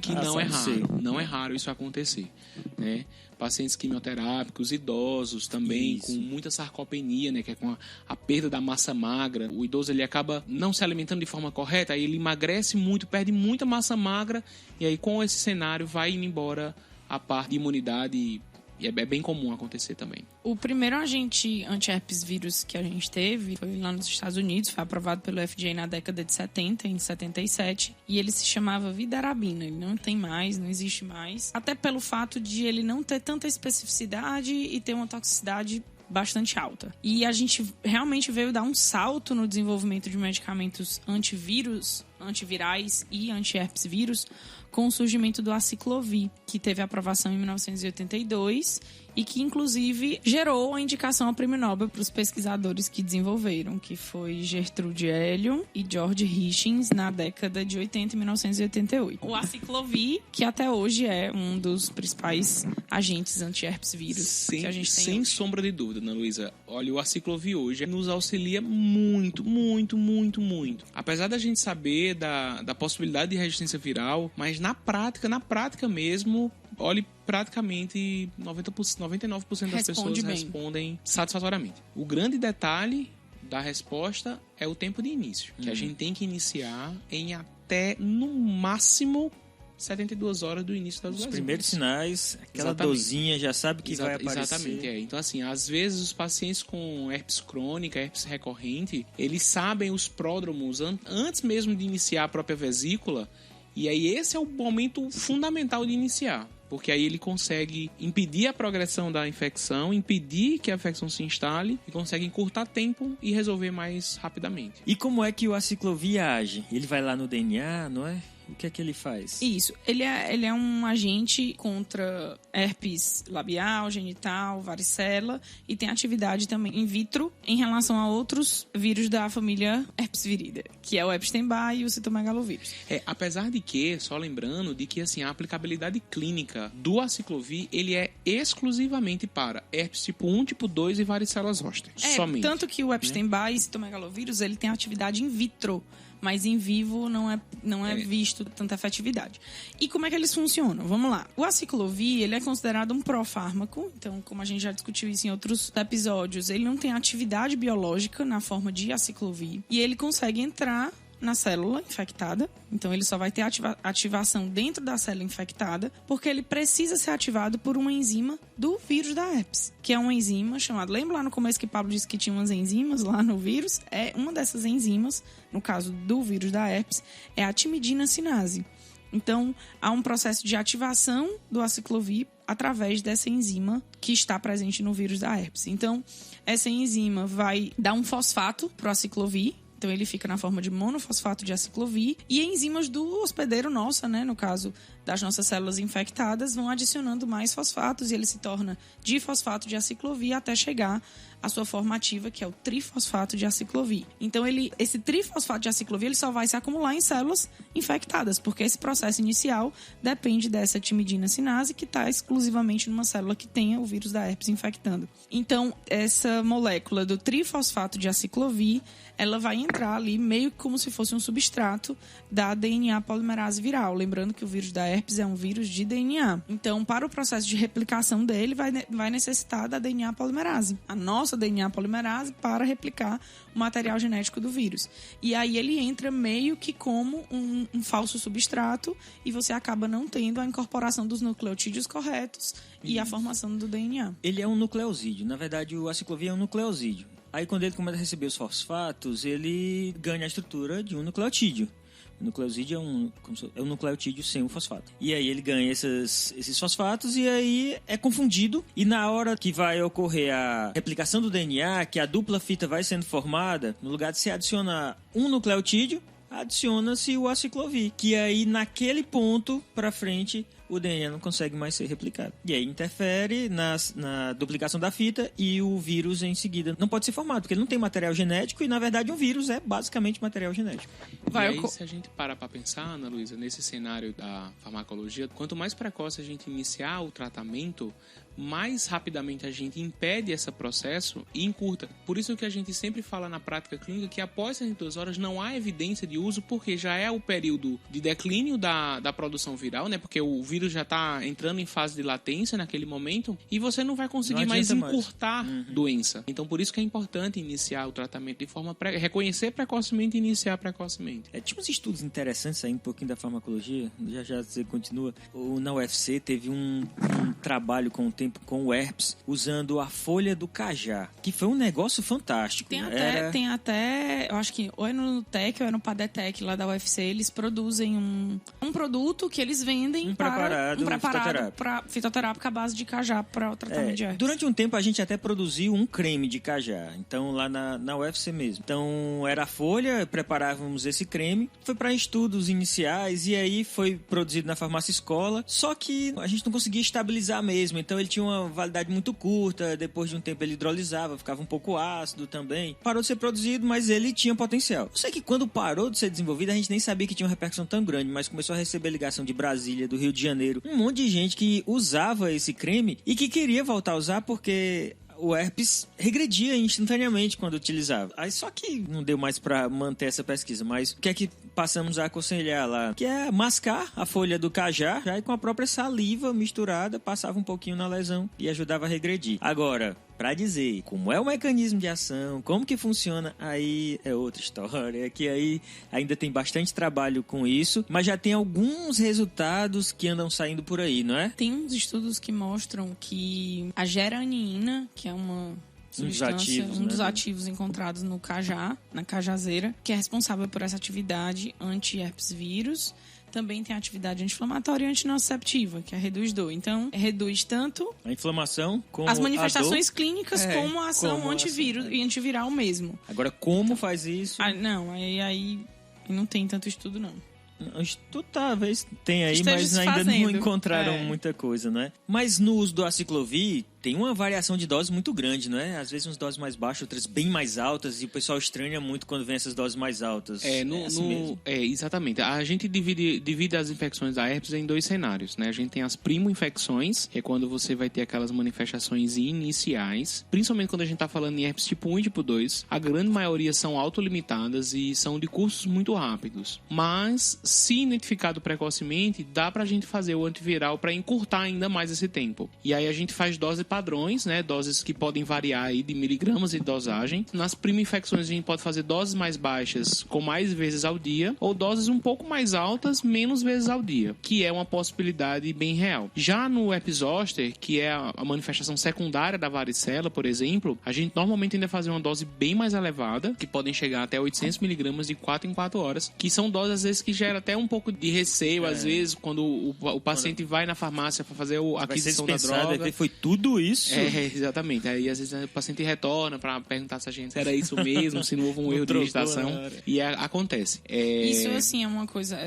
que não é raro, não é raro isso acontecer, né? Pacientes quimioterápicos, idosos também, com muita sarcopenia, né, que é com a perda da massa magra. O idoso ele acaba não se alimentando de forma correta, aí ele emagrece muito, perde muita massa magra, e aí com esse cenário vai indo embora a parte de imunidade. E é bem comum acontecer também. O primeiro agente anti-herpes vírus que a gente teve foi lá nos Estados Unidos, foi aprovado pelo FDA na década de 70, em 77, e ele se chamava vidarabina. Ele não tem mais, não existe mais, até pelo fato de ele não ter tanta especificidade e ter uma toxicidade bastante alta. E a gente realmente veio dar um salto no desenvolvimento de medicamentos antivirais e anti-herpes vírus com o surgimento do aciclovir, que teve aprovação em 1982 e que, inclusive, gerou a indicação ao Prêmio Nobel para os pesquisadores que desenvolveram, que foi Gertrude Elion e George Hitchens, na década de 80 e 1988. O aciclovir, que até hoje é um dos principais agentes anti-herpes vírus que a gente tem. Sem sombra de dúvida, Ana Luísa. Olha, o aciclovir hoje nos auxilia muito, muito, muito, muito. Apesar da gente saber da possibilidade de resistência viral, mas na prática mesmo, olhe, praticamente 99% das pessoas respondem satisfatoriamente. O grande detalhe da resposta é o tempo de início, que a gente tem que iniciar em até, no máximo, 72 horas do início das lesões. Os primeiros sinais, aquela dorzinha, já sabe que vai aparecer. Exatamente, Então, assim, às vezes os pacientes com herpes crônica, herpes recorrente, eles sabem os pródromos antes mesmo de iniciar a própria vesícula, e aí esse é o momento fundamental de iniciar. Porque aí ele consegue impedir a progressão da infecção, impedir que a infecção se instale e consegue encurtar tempo e resolver mais rapidamente. E como é que o aciclovir age? Ele vai lá no DNA, não é? O que é que ele faz? Isso. Ele é um agente contra herpes labial, genital, varicela e tem atividade também in vitro em relação a outros vírus da família herpes virida, que é o Epstein-Barr e o citomegalovírus. Apesar de que, só lembrando, de que assim, a aplicabilidade clínica do aciclovir, ele é exclusivamente para herpes tipo 1, tipo 2 e varicela zoster. Somente. Tanto que o Epstein-Barr e citomegalovírus, ele tem atividade in vitro, mas em vivo não é visto tanta efetividade. E como é que eles funcionam? Vamos lá. O aciclovir, ele é considerado um profármaco, então, como a gente já discutiu isso em outros episódios, ele não tem atividade biológica na forma de aciclovir, e ele consegue entrar na célula infectada, então ele só vai ter ativação dentro da célula infectada, porque ele precisa ser ativado por uma enzima do vírus da herpes, que é uma enzima chamada... Lembra lá no começo que Pablo disse que tinha umas enzimas lá no vírus? Uma dessas enzimas, no caso do vírus da herpes, é a timidina sinase. Então, há um processo de ativação do aciclovir através dessa enzima que está presente no vírus da herpes. Então, essa enzima vai dar um fosfato para o aciclovir. Então, ele fica na forma de monofosfato de aciclovir. E enzimas do hospedeiro nossa, né, no caso das nossas células infectadas, vão adicionando mais fosfatos e ele se torna difosfato de aciclovir até chegar à sua forma ativa, que é o trifosfato de aciclovir. Então, esse trifosfato de aciclovir ele só vai se acumular em células infectadas, porque esse processo inicial depende dessa timidina sinase, que está exclusivamente numa célula que tenha o vírus da herpes infectando. Então, essa molécula do trifosfato de aciclovir, ela vai entrar ali meio como se fosse um substrato da DNA polimerase viral. Lembrando que o vírus da herpes é um vírus de DNA. Então, para o processo de replicação dele, vai necessitar da DNA polimerase. A nossa DNA polimerase para replicar o material genético do vírus. E aí ele entra meio que como um falso substrato e você acaba não tendo a incorporação dos nucleotídeos corretos e a formação do DNA. Ele é um nucleosídeo. Na verdade, o aciclovir é um nucleosídeo. Aí, quando ele começa a receber os fosfatos, ele ganha a estrutura de um nucleotídeo. O nucleosídeo é um nucleotídeo sem o fosfato. E aí ele ganha esses fosfatos e aí é confundido. E na hora que vai ocorrer a replicação do DNA, que a dupla fita vai sendo formada, no lugar de se adicionar um nucleotídeo, adiciona-se o aciclovir. Que aí, naquele ponto pra frente, o DNA não consegue mais ser replicado. E aí interfere na duplicação da fita e o vírus em seguida não pode ser formado, porque ele não tem material genético e, na verdade, um vírus é basicamente material genético. E aí, se a gente parar para pensar, Ana Luísa, nesse cenário da farmacologia, quanto mais precoce a gente iniciar o tratamento, mais rapidamente a gente impede esse processo e encurta. Por isso que a gente sempre fala na prática clínica que após 72 horas não há evidência de uso, porque já é o período de declínio da produção viral, né? Porque o vírus já está entrando em fase de latência naquele momento e você não vai conseguir mais encurtar doença. Então, por isso que é importante iniciar o tratamento de forma reconhecer precocemente e iniciar precocemente. Tinha uns estudos interessantes aí, um pouquinho da farmacologia, já você continua. Na UFC teve um trabalho com o tempo com o herpes, usando a folha do cajá, que foi um negócio fantástico. Tem até, eu acho que ou é no Nutec ou é no Padetec lá da UFC, eles produzem um produto que eles vendem para fitoterápico à base de cajá para o tratamento de herpes. Durante um tempo a gente até produziu um creme de cajá, então lá na UFC mesmo. Então era a folha, preparávamos esse creme, foi para estudos iniciais e aí foi produzido na farmácia escola, só que a gente não conseguia estabilizar mesmo, então ele tinha uma validade muito curta, depois de um tempo ele hidrolisava, ficava um pouco ácido também. Parou de ser produzido, mas ele tinha potencial. Eu sei que quando parou de ser desenvolvido, a gente nem sabia que tinha uma repercussão tão grande, mas começou a receber ligação de Brasília, do Rio de Janeiro, um monte de gente que usava esse creme e que queria voltar a usar porque o herpes regredia instantaneamente quando utilizava. Aí só que não deu mais para manter essa pesquisa, mas o que é que passamos a aconselhar lá? Que é mascar a folha do cajá, já com a própria saliva misturada, passava um pouquinho na lesão e ajudava a regredir. Agora, pra dizer como é o mecanismo de ação, como que funciona, aí é outra história, que aí ainda tem bastante trabalho com isso, mas já tem alguns resultados que andam saindo por aí, não é? Tem uns estudos que mostram que a geranina, que é uma substância, um dos ativos encontrados no cajá, na cajazeira, que é responsável por essa atividade anti-herpes vírus, também tem a atividade anti-inflamatória e antinociceptiva, que é reduz dor. Então, reduz tanto a inflamação como as manifestações a dor, clínicas como a ação antivírus e antiviral mesmo. Agora, como faz isso? Não, aí não tem tanto estudo, não. Estudo talvez tenha aí, mas ainda não encontraram muita coisa, né? Mas no uso do aciclovir, tem uma variação de doses muito grande, não é? Às vezes umas doses mais baixas, outras bem mais altas, e o pessoal estranha muito quando vem essas doses mais altas. Exatamente. A gente divide as infecções da herpes em 2 cenários, né? A gente tem as primo-infecções, que é quando você vai ter aquelas manifestações iniciais, principalmente quando a gente tá falando em herpes tipo 1 e tipo 2. A grande maioria são autolimitadas e são de cursos muito rápidos. Mas, se identificado precocemente, dá pra gente fazer o antiviral para encurtar ainda mais esse tempo. E aí a gente faz dose padrões, né? Doses que podem variar aí de miligramas de dosagem. Nas primo-infecções a gente pode fazer doses mais baixas com mais vezes ao dia ou doses um pouco mais altas, menos vezes ao dia, que é uma possibilidade bem real. Já no herpes zoster, que é a manifestação secundária da varicela, por exemplo, a gente normalmente ainda faz uma dose bem mais elevada, que podem chegar até 800 miligramas de 4 em 4 horas, que são doses às vezes que gera até um pouco de receio, às vezes, quando o paciente vai na farmácia para fazer a aquisição da droga. Foi tudo isso? Exatamente. Aí às vezes o paciente retorna para perguntar se era isso mesmo, se não houve um erro de digitação. E acontece. Isso, assim, é uma coisa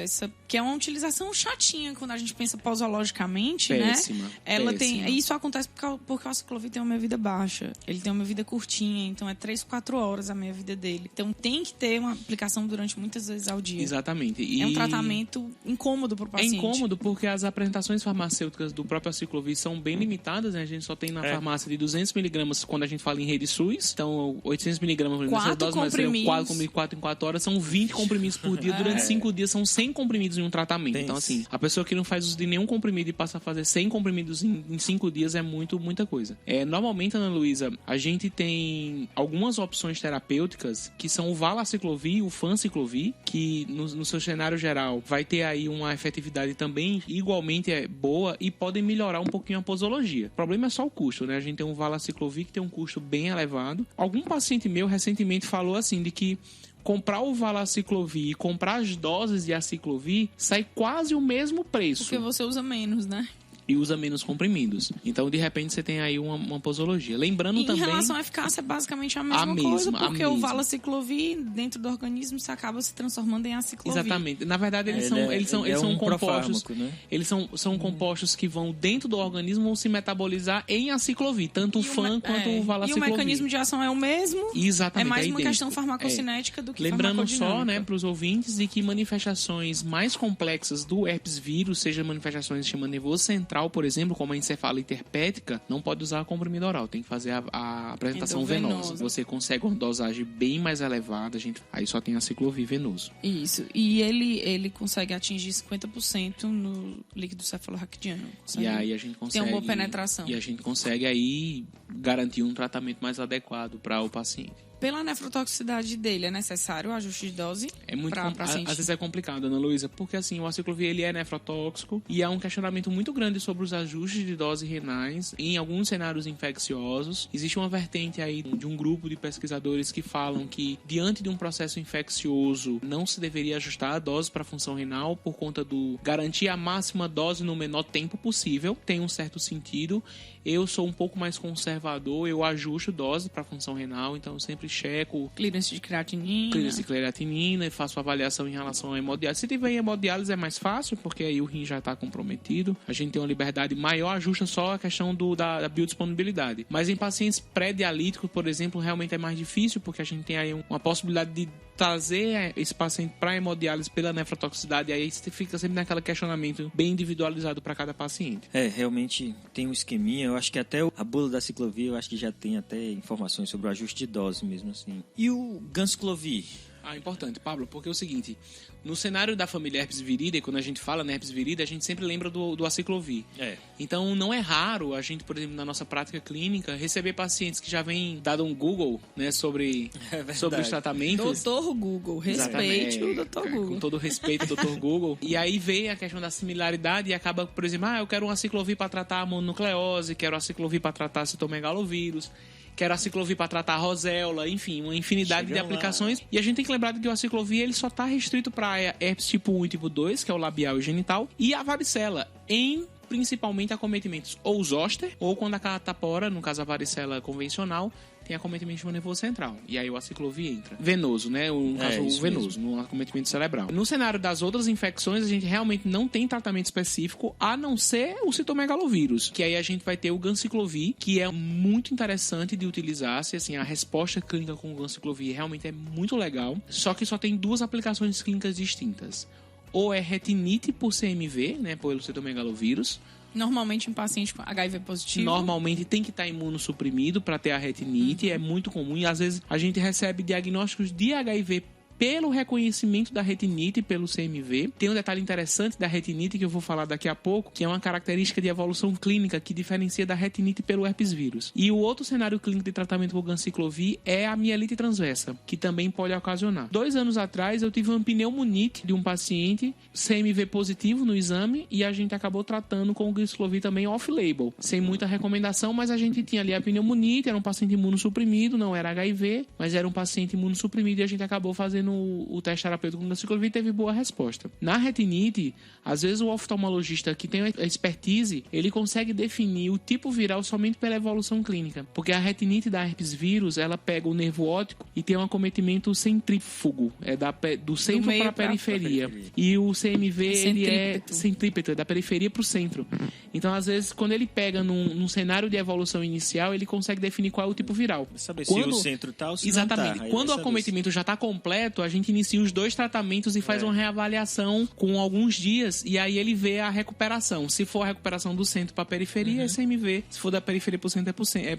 que é uma utilização chatinha quando a gente pensa posologicamente, péssima, né? Ela tem. Isso acontece porque o aciclovir tem uma vida baixa. Ele tem uma vida curtinha, então é 3-4 horas a meia-vida dele. Então tem que ter uma aplicação durante muitas vezes ao dia. Exatamente. É um tratamento incômodo para o paciente. É incômodo porque as apresentações farmacêuticas do próprio aciclovir são bem limitadas, né? A gente só tem na farmácia de 200 miligramas quando a gente fala em rede SUS. Então, 800 miligramas, 4 comprimidos. 4 em 4 horas, são 20 comprimidos por dia. Durante 5 dias, são 100 comprimidos em um tratamento. Então, assim, a pessoa que não faz uso de nenhum comprimido e passa a fazer 100 comprimidos em 5 dias é muita coisa. Normalmente, Ana Luísa, a gente tem algumas opções terapêuticas que são o valaciclovir, o fanciclovir, que no seu cenário geral vai ter aí uma efetividade também igualmente boa e podem melhorar um pouquinho a posologia. O problema é só o custo, né? A gente tem um valaciclovir que tem um custo bem elevado. Algum paciente meu recentemente falou assim, de que comprar o valaciclovir e comprar as doses de aciclovir sai quase o mesmo preço. Porque você usa menos, né? E usa menos comprimidos. Então, de repente, você tem aí uma posologia. Lembrando também... Em relação à eficácia, é basicamente a mesma coisa, porque o valaciclovir, dentro do organismo, se acaba se transformando em aciclovir. Exatamente. Na verdade, eles são compostos... Né? Eles são compostos que vão dentro do organismo vão se metabolizar em aciclovir, tanto o FAN quanto o valaciclovir. E o mecanismo de ação é o mesmo. Exatamente. É mais uma questão farmacocinética do que lembrando só, né, para os ouvintes, de que manifestações mais complexas do herpes vírus, seja manifestações do sistema nervoso central, por exemplo, como a encefalite herpética, não pode usar comprimido oral, tem que fazer a apresentação venosa. Você consegue uma dosagem bem mais elevada, aí só tem aciclovir venoso. Isso, e ele consegue atingir 50% no líquido cefalorraquidiano. E aí a gente consegue... Tem uma boa penetração. E a gente consegue aí garantir um tratamento mais adequado para o paciente. Pela nefrotoxicidade dele, é necessário o ajuste de dose? É muito às vezes é complicado, Ana Luísa, porque assim, o aciclovir ele é nefrotóxico e há um questionamento muito grande sobre os ajustes de dose renais em alguns cenários infecciosos. Existe uma vertente aí de um grupo de pesquisadores que falam que diante de um processo infeccioso não se deveria ajustar a dose para a função renal por conta do garantir a máxima dose no menor tempo possível. Tem um certo sentido. Eu sou um pouco mais conservador, eu ajusto dose para a função renal, então eu sempre checo clearance de creatinina e faço avaliação em relação à hemodiálise. Se tiver hemodiálise é mais fácil, porque aí o rim já está comprometido. A gente tem uma liberdade maior, ajusta só a questão da biodisponibilidade. Mas em pacientes pré-dialíticos, por exemplo, realmente é mais difícil, porque a gente tem aí uma possibilidade de trazer esse paciente para hemodiálise pela nefrotoxicidade, e aí você fica sempre naquele questionamento bem individualizado para cada paciente. Realmente tem um esqueminha. Eu acho que até a bula da aciclovir, eu acho que já tem até informações sobre o ajuste de dose mesmo assim. E o ganciclovir? Importante, Pablo, porque é o seguinte, no cenário da família herpes viridae, quando a gente fala na herpes viridae, a gente sempre lembra do aciclovir. Então, não é raro a gente, por exemplo, na nossa prática clínica, receber pacientes que já vêm dado um Google, né, sobre os tratamentos. Doutor Google, respeite o doutor Google. Com todo respeito, doutor Google. E aí vem a questão da similaridade e acaba, por exemplo, eu quero um aciclovir para tratar a mononucleose, quero um aciclovir para tratar citomegalovírus, quero aciclovir para tratar a roséola, enfim, uma infinidade de aplicações. E a gente tem que lembrar que o aciclovir ele só está restrito para herpes tipo 1 e tipo 2, que é o labial e genital, e a varicela, principalmente acometimentos ou zoster, ou quando a catapora, no caso a varicela convencional, tem acometimento nervoso central. E aí o aciclovir entra. Venoso, né? No caso, o venoso, no acometimento cerebral. No cenário das outras infecções, a gente realmente não tem tratamento específico, a não ser o citomegalovírus. Que aí a gente vai ter o ganciclovir, que é muito interessante de utilizar-se. Assim, a resposta clínica com o ganciclovir realmente é muito legal. Só que só tem 2 aplicações clínicas distintas. Ou é retinite por CMV, né? Pelo citomegalovírus. Normalmente em paciente com HIV positivo. Normalmente tem que estar imunossuprimido para ter a retinite, é muito comum. E às vezes a gente recebe diagnósticos de HIV pelo reconhecimento da retinite pelo CMV. Tem um detalhe interessante da retinite que eu vou falar daqui a pouco, que é uma característica de evolução clínica que diferencia da retinite pelo herpes vírus. E o outro cenário clínico de tratamento com ganciclovir é a mielite transversa, que também pode ocasionar. 2 anos atrás eu tive uma pneumonite de um paciente CMV positivo no exame e a gente acabou tratando com o ganciclovir também off-label, sem muita recomendação, mas a gente tinha ali a pneumonite, era um paciente imunossuprimido, não era HIV, mas era um paciente imunossuprimido e a gente acabou fazendo o teste terapêutico com ganciclovir e teve boa resposta. Na retinite, às vezes o oftalmologista que tem a expertise, ele consegue definir o tipo viral somente pela evolução clínica, porque a retinite da herpes vírus, ela pega o nervo óptico e tem um acometimento centrífugo, do centro para a periferia. E o CMV, ele é centrípeto, é da periferia para o centro. Então, às vezes, quando ele pega num cenário de evolução inicial, ele consegue definir qual é o tipo viral. Saber se o centro está ou se exatamente. não tá. Quando o acometimento já está completo, a gente inicia os 2 tratamentos e faz uma reavaliação com alguns dias e aí ele vê a recuperação. Se for a recuperação do centro para a periferia, é CMV. Se for da periferia para o centro, é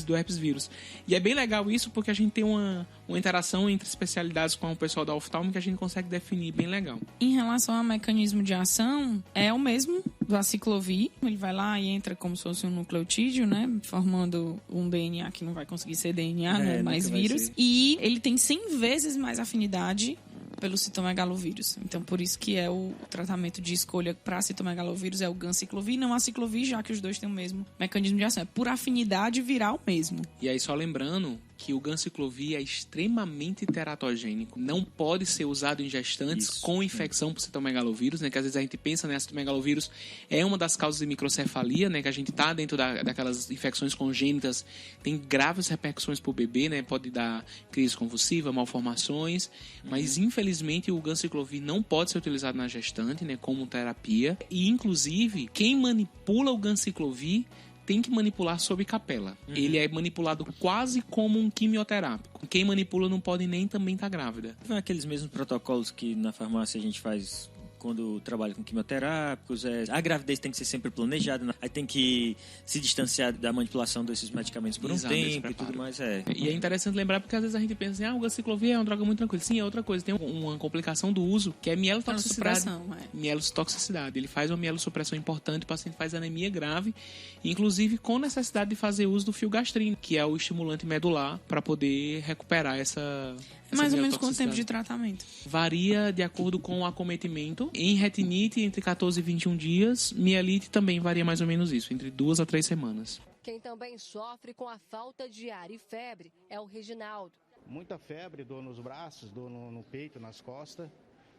do herpes vírus. E é bem legal isso porque a gente tem uma interação entre especialidades com o pessoal da oftalmo que a gente consegue definir bem legal. Em relação ao mecanismo de ação, é o mesmo do aciclovir. Ele vai lá e entra como se fosse um nucleotídeo, né? Formando um DNA que não vai conseguir ser DNA, né? Mais vírus. E ele tem 100 vezes mais afinidade pelo citomegalovírus. Então, por isso que é o tratamento de escolha para citomegalovírus é o ganciclovir, não aciclovir, já que os 2 têm o mesmo mecanismo de ação. É por afinidade viral mesmo. E aí, só lembrando que o ganciclovir é extremamente teratogênico. Não pode ser usado em gestantes com infecção por citomegalovírus, né? Que às vezes a gente pensa, né? Citomegalovírus é uma das causas de microcefalia, né? Que a gente tá dentro daquelas infecções congênitas, tem graves repercussões pro bebê, né? Pode dar crise convulsiva, malformações, mas infelizmente o ganciclovir não pode ser utilizado na gestante, né? Como terapia. E inclusive, quem manipula o ganciclovir tem que manipular sob capela. Ele é manipulado quase como um quimioterápico. Quem manipula não pode nem também estar grávida. Aqueles mesmos protocolos que na farmácia a gente faz quando trabalha com quimioterápicos. A gravidez tem que ser sempre planejada, aí tem que se distanciar da manipulação desses medicamentos por um tempo e tudo mais. E é interessante lembrar porque às vezes a gente pensa assim, o ganciclovir é uma droga muito tranquila. Sim, é outra coisa. Tem uma complicação do uso, que é mielotoxicidade. Mielotoxicidade. Ele faz uma mielossupressão importante, o paciente faz anemia grave, inclusive com necessidade de fazer uso do filgastrina, que é o estimulante medular, para poder recuperar essa mais ou menos quanto tempo de tratamento? Varia de acordo com o acometimento. Em retinite, entre 14 e 21 dias. Mielite também varia mais ou menos isso, entre 2 a 3 semanas. Quem também sofre com a falta de ar e febre é o Reginaldo. Muita febre, dor nos braços, dor no peito, nas costas.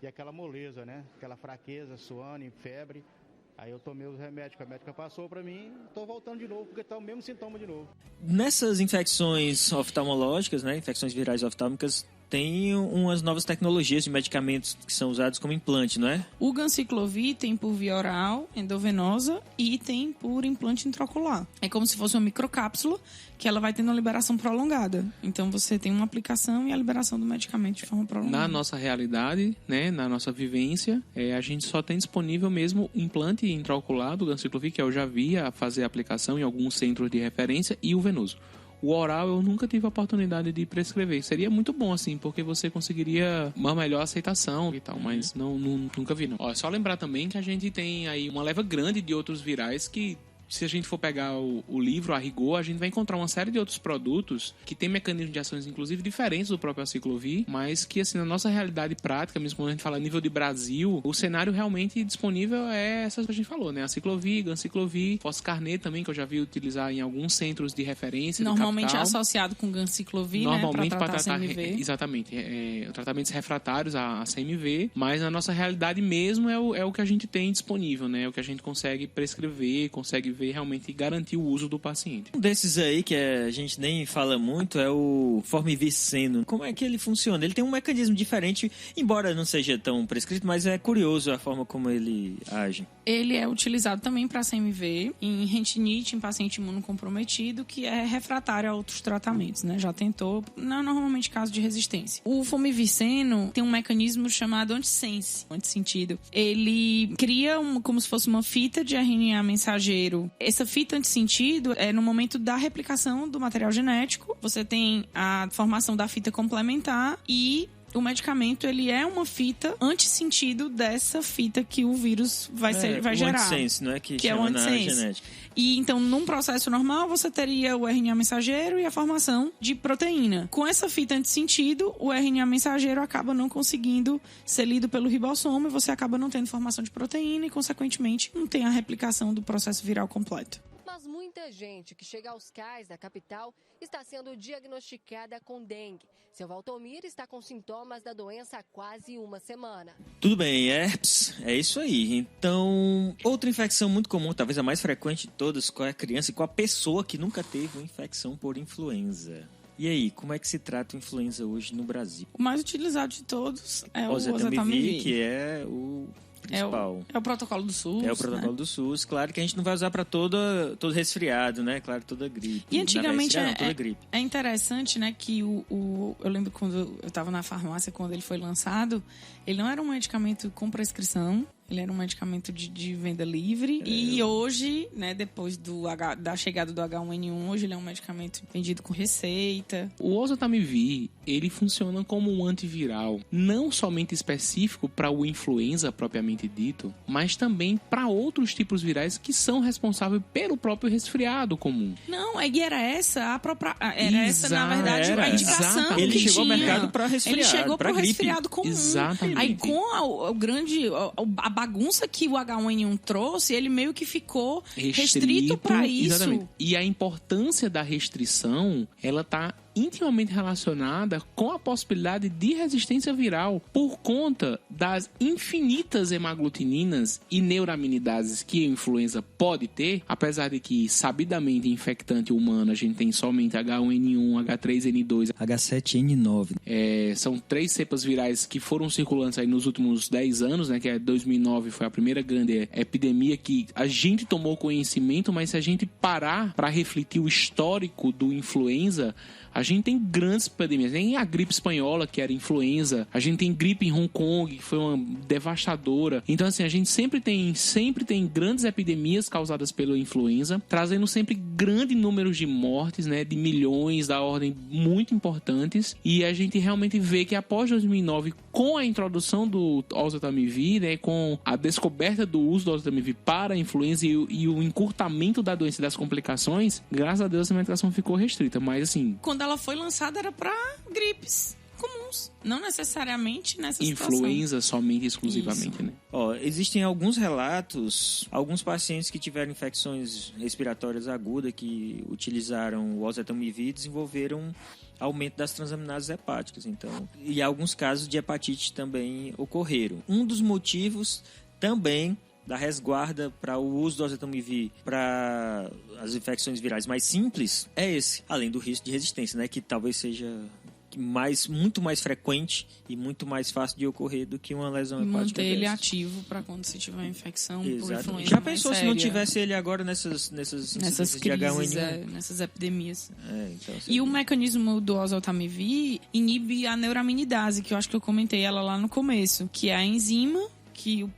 E aquela moleza, né? Aquela fraqueza, suando e febre. Aí eu tomei os remédios que a médica passou pra mim e tô voltando de novo, porque tá o mesmo sintoma de novo. Nessas infecções oftalmológicas, né, infecções virais oftálmicas, tem umas novas tecnologias de medicamentos que são usados como implante, não é? O ganciclovir tem por via oral, endovenosa e tem por implante intraocular. É como se fosse uma microcápsula que ela vai tendo uma liberação prolongada. Então você tem uma aplicação e a liberação do medicamento de forma prolongada. Na nossa realidade, né, na nossa vivência, a gente só tem disponível mesmo implante intraocular do ganciclovir, que eu já vi a fazer a aplicação em alguns centros de referência, e o venoso. O oral eu nunca tive a oportunidade de prescrever. Seria muito bom, assim, porque você conseguiria uma melhor aceitação e tal, mas nunca vi, não. Ó, só lembrar também que a gente tem aí uma leva grande de outros virais que, se a gente for pegar o livro a rigor, a gente vai encontrar uma série de outros produtos que tem mecanismos de ações, inclusive, diferentes do próprio aciclovir, mas que, assim, na nossa realidade prática, mesmo quando a gente fala a nível de Brasil, o cenário realmente disponível é essas que a gente falou, né? Aciclovir, ganciclovir, foscarnet também, que eu já vi utilizar em alguns centros de referência. Normalmente associado com ganciclovir, normalmente, né? Para tratar CMV. Exatamente. Tratamentos refratários a CMV, mas na nossa realidade mesmo é o que a gente tem disponível, né? É o que a gente consegue prescrever, consegue ver realmente garantir o uso do paciente. Um desses aí que a gente nem fala muito é o formiviceno. Como é que ele funciona? Ele tem um mecanismo diferente, embora não seja tão prescrito, mas é curioso a forma como ele age. Ele é utilizado também para CMV, em retinite, em paciente imunocomprometido, que é refratário a outros tratamentos, né? Já tentou, não normalmente caso de resistência. O formiviceno tem um mecanismo chamado antissentido. Ele cria como se fosse uma fita de RNA mensageiro. Essa fita antissentido é no momento da replicação do material genético. Você tem a formação da fita complementar e o medicamento, ele é uma fita antissentido dessa fita que o vírus vai gerar. Antissense, não é? Que é o antissense. E então, num processo normal, você teria o RNA mensageiro e a formação de proteína. Com essa fita antissentido, o RNA mensageiro acaba não conseguindo ser lido pelo ribossomo e você acaba não tendo formação de proteína e, consequentemente, não tem a replicação do processo viral completo. Mas muita gente que chega aos CAIS da capital está sendo diagnosticada com dengue. Seu Valtomir está com sintomas da doença há quase uma semana. Tudo bem, herpes, é isso aí. Então, outra infecção muito comum, talvez a mais frequente de todas, com a criança e com a pessoa que nunca teve uma infecção por influenza. E aí, como é que se trata a influenza hoje no Brasil? O mais utilizado de todos é o oseltamivir, que é o principal. É o protocolo do SUS. É o protocolo do SUS. Claro que a gente não vai usar para todo resfriado, né? Claro, toda gripe. E antigamente toda gripe. É interessante, né, que eu lembro quando eu estava na farmácia, quando ele foi lançado, ele não era um medicamento com prescrição. Ele era um medicamento de venda livre. E hoje, né, depois da chegada do H1N1, hoje ele é um medicamento vendido com receita. O oseltamivir, ele funciona como um antiviral, não somente específico para o influenza propriamente dito, mas também para outros tipos virais que são responsáveis pelo próprio resfriado comum. Não, era essa na verdade, a indicação ele que chegou tinha. Ao mercado para resfriado. Ele chegou para o resfriado comum. Exatamente. Aí com a bagunça que o H1N1 trouxe, ele meio que ficou restrito para isso. Exatamente. E a importância da restrição, ela tá intimamente relacionada com a possibilidade de resistência viral por conta das infinitas hemaglutininas e neuraminidases que a influenza pode ter, apesar de que, sabidamente, infectante humano, a gente tem somente H1N1, H3N2, H7N9. São 3 cepas virais que foram circulantes aí nos últimos 10 anos, né, que é 2009 foi a primeira grande epidemia que a gente tomou conhecimento, mas se a gente parar para refletir o histórico do influenza, a gente tem grandes epidemias. Tem a gripe espanhola, que era influenza. A gente tem gripe em Hong Kong, que foi uma devastadora. Então, assim, a gente sempre tem grandes epidemias causadas pela influenza, trazendo sempre grandes números de mortes, né? De milhões, da ordem muito importantes. E a gente realmente vê que após 2009, com a introdução do oseltamivir, né? Com a descoberta do uso do oseltamivir para a influenza e o encurtamento da doença e das complicações, graças a Deus a medicação ficou restrita. Mas, assim, quando ela foi lançada era para gripes comuns, não necessariamente nessa situação. Influenza somente e exclusivamente, isso, né? Existem alguns relatos, alguns pacientes que tiveram infecções respiratórias agudas que utilizaram o oseltamivir desenvolveram aumento das transaminases hepáticas, então, e alguns casos de hepatite também ocorreram. Um dos motivos também da resguarda para o uso do oseltamivir para as infecções virais mais simples é esse, além do risco de resistência, né, que talvez seja muito mais frequente e muito mais fácil de ocorrer do que uma lesão hepática. Manter ele ativo para quando se tiver uma infecção por influenza. Já pensou se não tivesse ele agora nessas crises, de H1N1? Nessas epidemias. Então, e o mecanismo do oseltamivir inibe a neuraminidase, que eu acho que eu comentei ela lá no começo, que é a enzima que o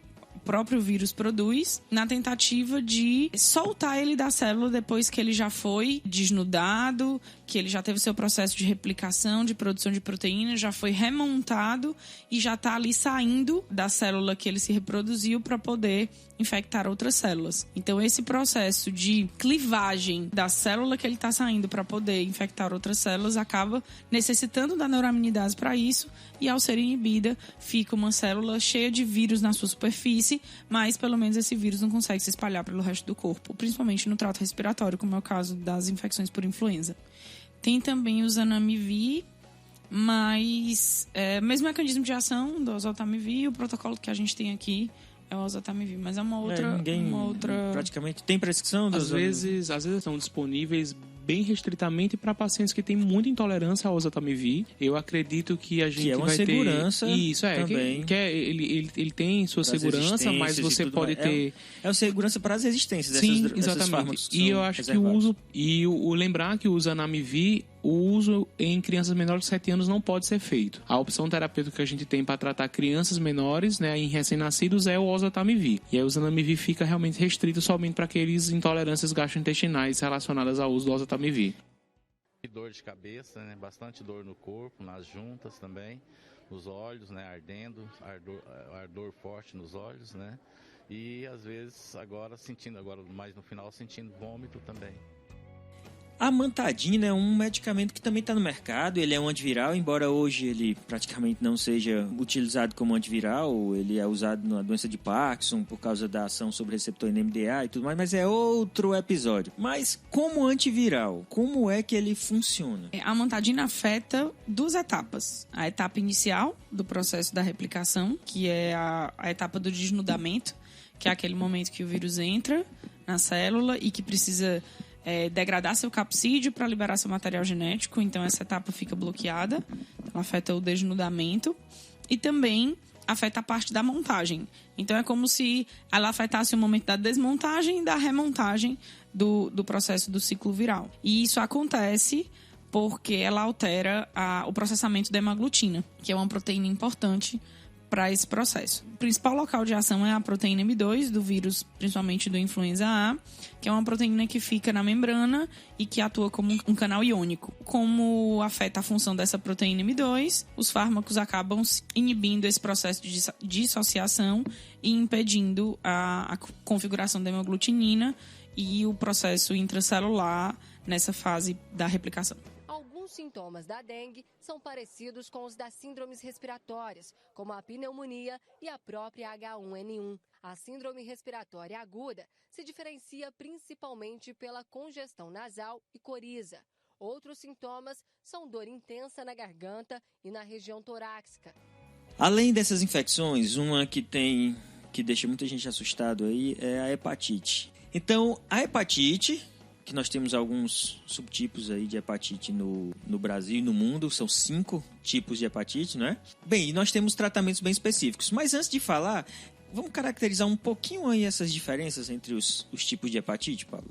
próprio vírus produz na tentativa de soltar ele da célula depois que ele já foi desnudado, que ele já teve seu processo de replicação, de produção de proteína, já foi remontado e já está ali saindo da célula que ele se reproduziu para poder infectar outras células. Então, esse processo de clivagem da célula que ele está saindo para poder infectar outras células acaba necessitando da neuraminidase para isso, e ao ser inibida, fica uma célula cheia de vírus na sua superfície, mas pelo menos esse vírus não consegue se espalhar pelo resto do corpo, principalmente no trato respiratório, como é o caso das infecções por influenza. Tem também o Zanamivir, mas mesmo mecanismo de ação do oseltamivir, o protocolo que a gente tem aqui é o oseltamivir, mas é uma outra... Praticamente tem prescrição? Às vezes estão disponíveis bem restritamente para pacientes que têm muita intolerância ao oseltamivir. Eu acredito que a gente que é uma vai segurança ter... Isso, também. Ele tem sua segurança, mas você pode ter... É uma segurança para as resistências dessas fármacos. E eu acho que o uso... E lembrar que o Zanamivir, o uso em crianças menores de 7 anos não pode ser feito. A opção terapêutica que a gente tem para tratar crianças menores, né, em recém-nascidos, é o oseltamivir. E aí o Zanamivir fica realmente restrito somente para aqueles intolerâncias gastrointestinais relacionadas ao uso do oseltamivir. Dor de cabeça, né, bastante dor no corpo, nas juntas também, nos olhos, né, ardendo, ardor forte nos olhos, né, e às vezes mais no final sentindo vômito também. A amantadina é um medicamento que também está no mercado, ele é um antiviral, embora hoje ele praticamente não seja utilizado como antiviral, ele é usado na doença de Parkinson por causa da ação sobre o receptor NMDA e tudo mais, mas é outro episódio. Mas como antiviral, como é que ele funciona? A amantadina afeta 2 etapas. A etapa inicial do processo da replicação, que é a etapa do desnudamento, que é aquele momento que o vírus entra na célula e que precisa... degradar seu capsídeo para liberar seu material genético, então essa etapa fica bloqueada, ela afeta o desnudamento e também afeta a parte da montagem. Então é como se ela afetasse o momento da desmontagem e da remontagem do processo do ciclo viral. E isso acontece porque ela altera o processamento da hemaglutina, que é uma proteína importante para esse processo. O principal local de ação é a proteína M2 do vírus, principalmente do influenza A, que é uma proteína que fica na membrana e que atua como um canal iônico. Como afeta a função dessa proteína M2, os fármacos acabam inibindo esse processo de dissociação e impedindo a configuração da hemaglutinina e o processo intracelular nessa fase da replicação. Os sintomas da dengue são parecidos com os das síndromes respiratórias, como a pneumonia e a própria H1N1. A síndrome respiratória aguda se diferencia principalmente pela congestão nasal e coriza. Outros sintomas são dor intensa na garganta e na região torácica. Além dessas infecções, uma que deixa muita gente assustado aí é a hepatite. Então, a hepatite... que nós temos alguns subtipos aí de hepatite no Brasil e no mundo, são 5 tipos de hepatite, né? Bem, e nós temos tratamentos bem específicos, mas antes de falar, vamos caracterizar um pouquinho aí essas diferenças entre os tipos de hepatite, Pablo?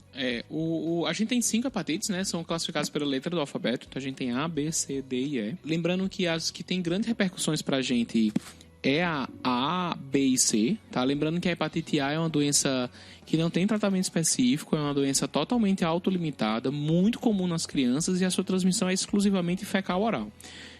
A gente tem 5 hepatites, né? São classificadas pela letra do alfabeto, então a gente tem A, B, C, D e E. Lembrando que as que têm grandes repercussões pra gente é a B e C, tá? Lembrando que a hepatite A é uma doença que não tem tratamento específico, é uma doença totalmente autolimitada, muito comum nas crianças e a sua transmissão é exclusivamente fecal-oral.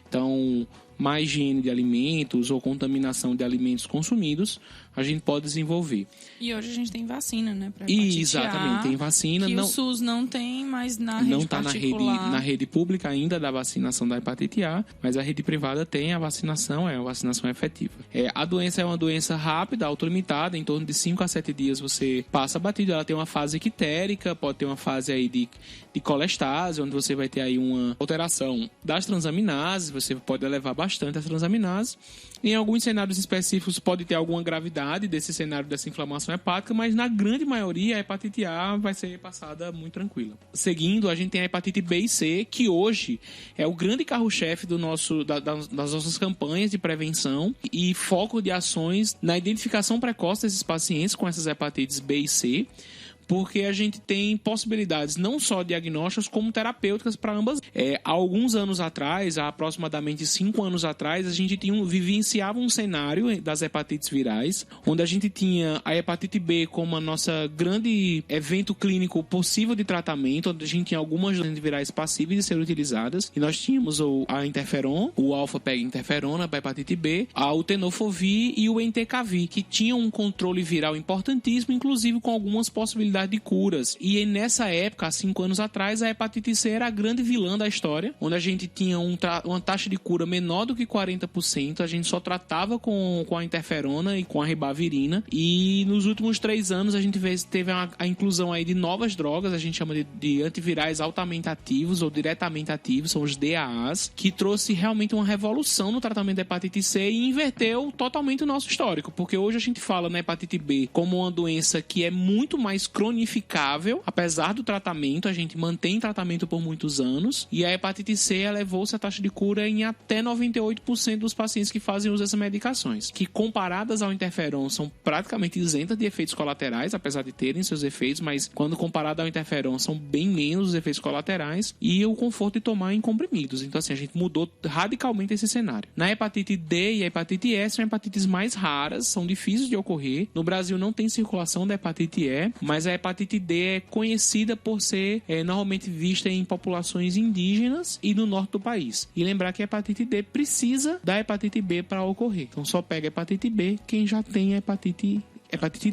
Então, má higiene de alimentos ou contaminação de alimentos consumidos, a gente pode desenvolver. E hoje a gente tem vacina, né? Pra hepatite exatamente, A, tem vacina. Que não, o SUS não tem, mas na rede particular... Não está na rede pública ainda da vacinação da hepatite A, mas a rede privada tem a vacinação, é uma vacinação efetiva. A doença é uma doença rápida, autolimitada, em torno de 5 a 7 dias você passa batido. Ela tem uma fase ictérica, pode ter uma fase aí de colestase, onde você vai ter aí uma alteração das transaminases, você pode elevar bastante as transaminases. Em alguns cenários específicos pode ter alguma gravidade desse cenário dessa inflamação hepática, mas na grande maioria a hepatite A vai ser passada muito tranquila. Seguindo, a gente tem a hepatite B e C, que hoje é o grande carro-chefe das nossas campanhas de prevenção e foco de ações na identificação precoce desses pacientes com essas hepatites B e C, porque a gente tem possibilidades não só diagnósticas, como terapêuticas para ambas. Há alguns anos atrás, há aproximadamente 5 anos atrás, a gente vivenciava um cenário das hepatites virais, onde a gente tinha a hepatite B como a nossa grande evento clínico possível de tratamento, onde a gente tinha algumas antivirais passíveis de ser utilizadas, e nós tínhamos a interferon, o alfa-peg-interferona para hepatite B, o tenofovir e o entecavir, que tinham um controle viral importantíssimo, inclusive com algumas possibilidades de curas. E nessa época, há 5 anos atrás, a hepatite C era a grande vilã da história, onde a gente tinha uma taxa de cura menor do que 40%, a gente só tratava com a interferona e com a ribavirina, e nos últimos 3 anos a gente teve a inclusão aí de novas drogas, a gente chama de antivirais altamente ativos ou diretamente ativos, são os DAAs, que trouxe realmente uma revolução no tratamento da hepatite C e inverteu totalmente o nosso histórico, porque hoje a gente fala na hepatite B como uma doença que é muito mais cronificável, apesar do tratamento, a gente mantém tratamento por muitos anos, e a hepatite C elevou-se a taxa de cura em até 98% dos pacientes que fazem uso dessas medicações, que comparadas ao interferon são praticamente isentas de efeitos colaterais, apesar de terem seus efeitos, mas quando comparado ao interferon são bem menos os efeitos colaterais, e o conforto de tomar em comprimidos. Então assim, a gente mudou radicalmente esse cenário. Na hepatite D e a hepatite E são hepatites mais raras, são difíceis de ocorrer. No Brasil não tem circulação da hepatite E, mas a hepatite D é conhecida por ser normalmente vista em populações indígenas e no norte do país. E lembrar que a hepatite D precisa da hepatite B para ocorrer. Então só pega a hepatite B quem já tem a hepatite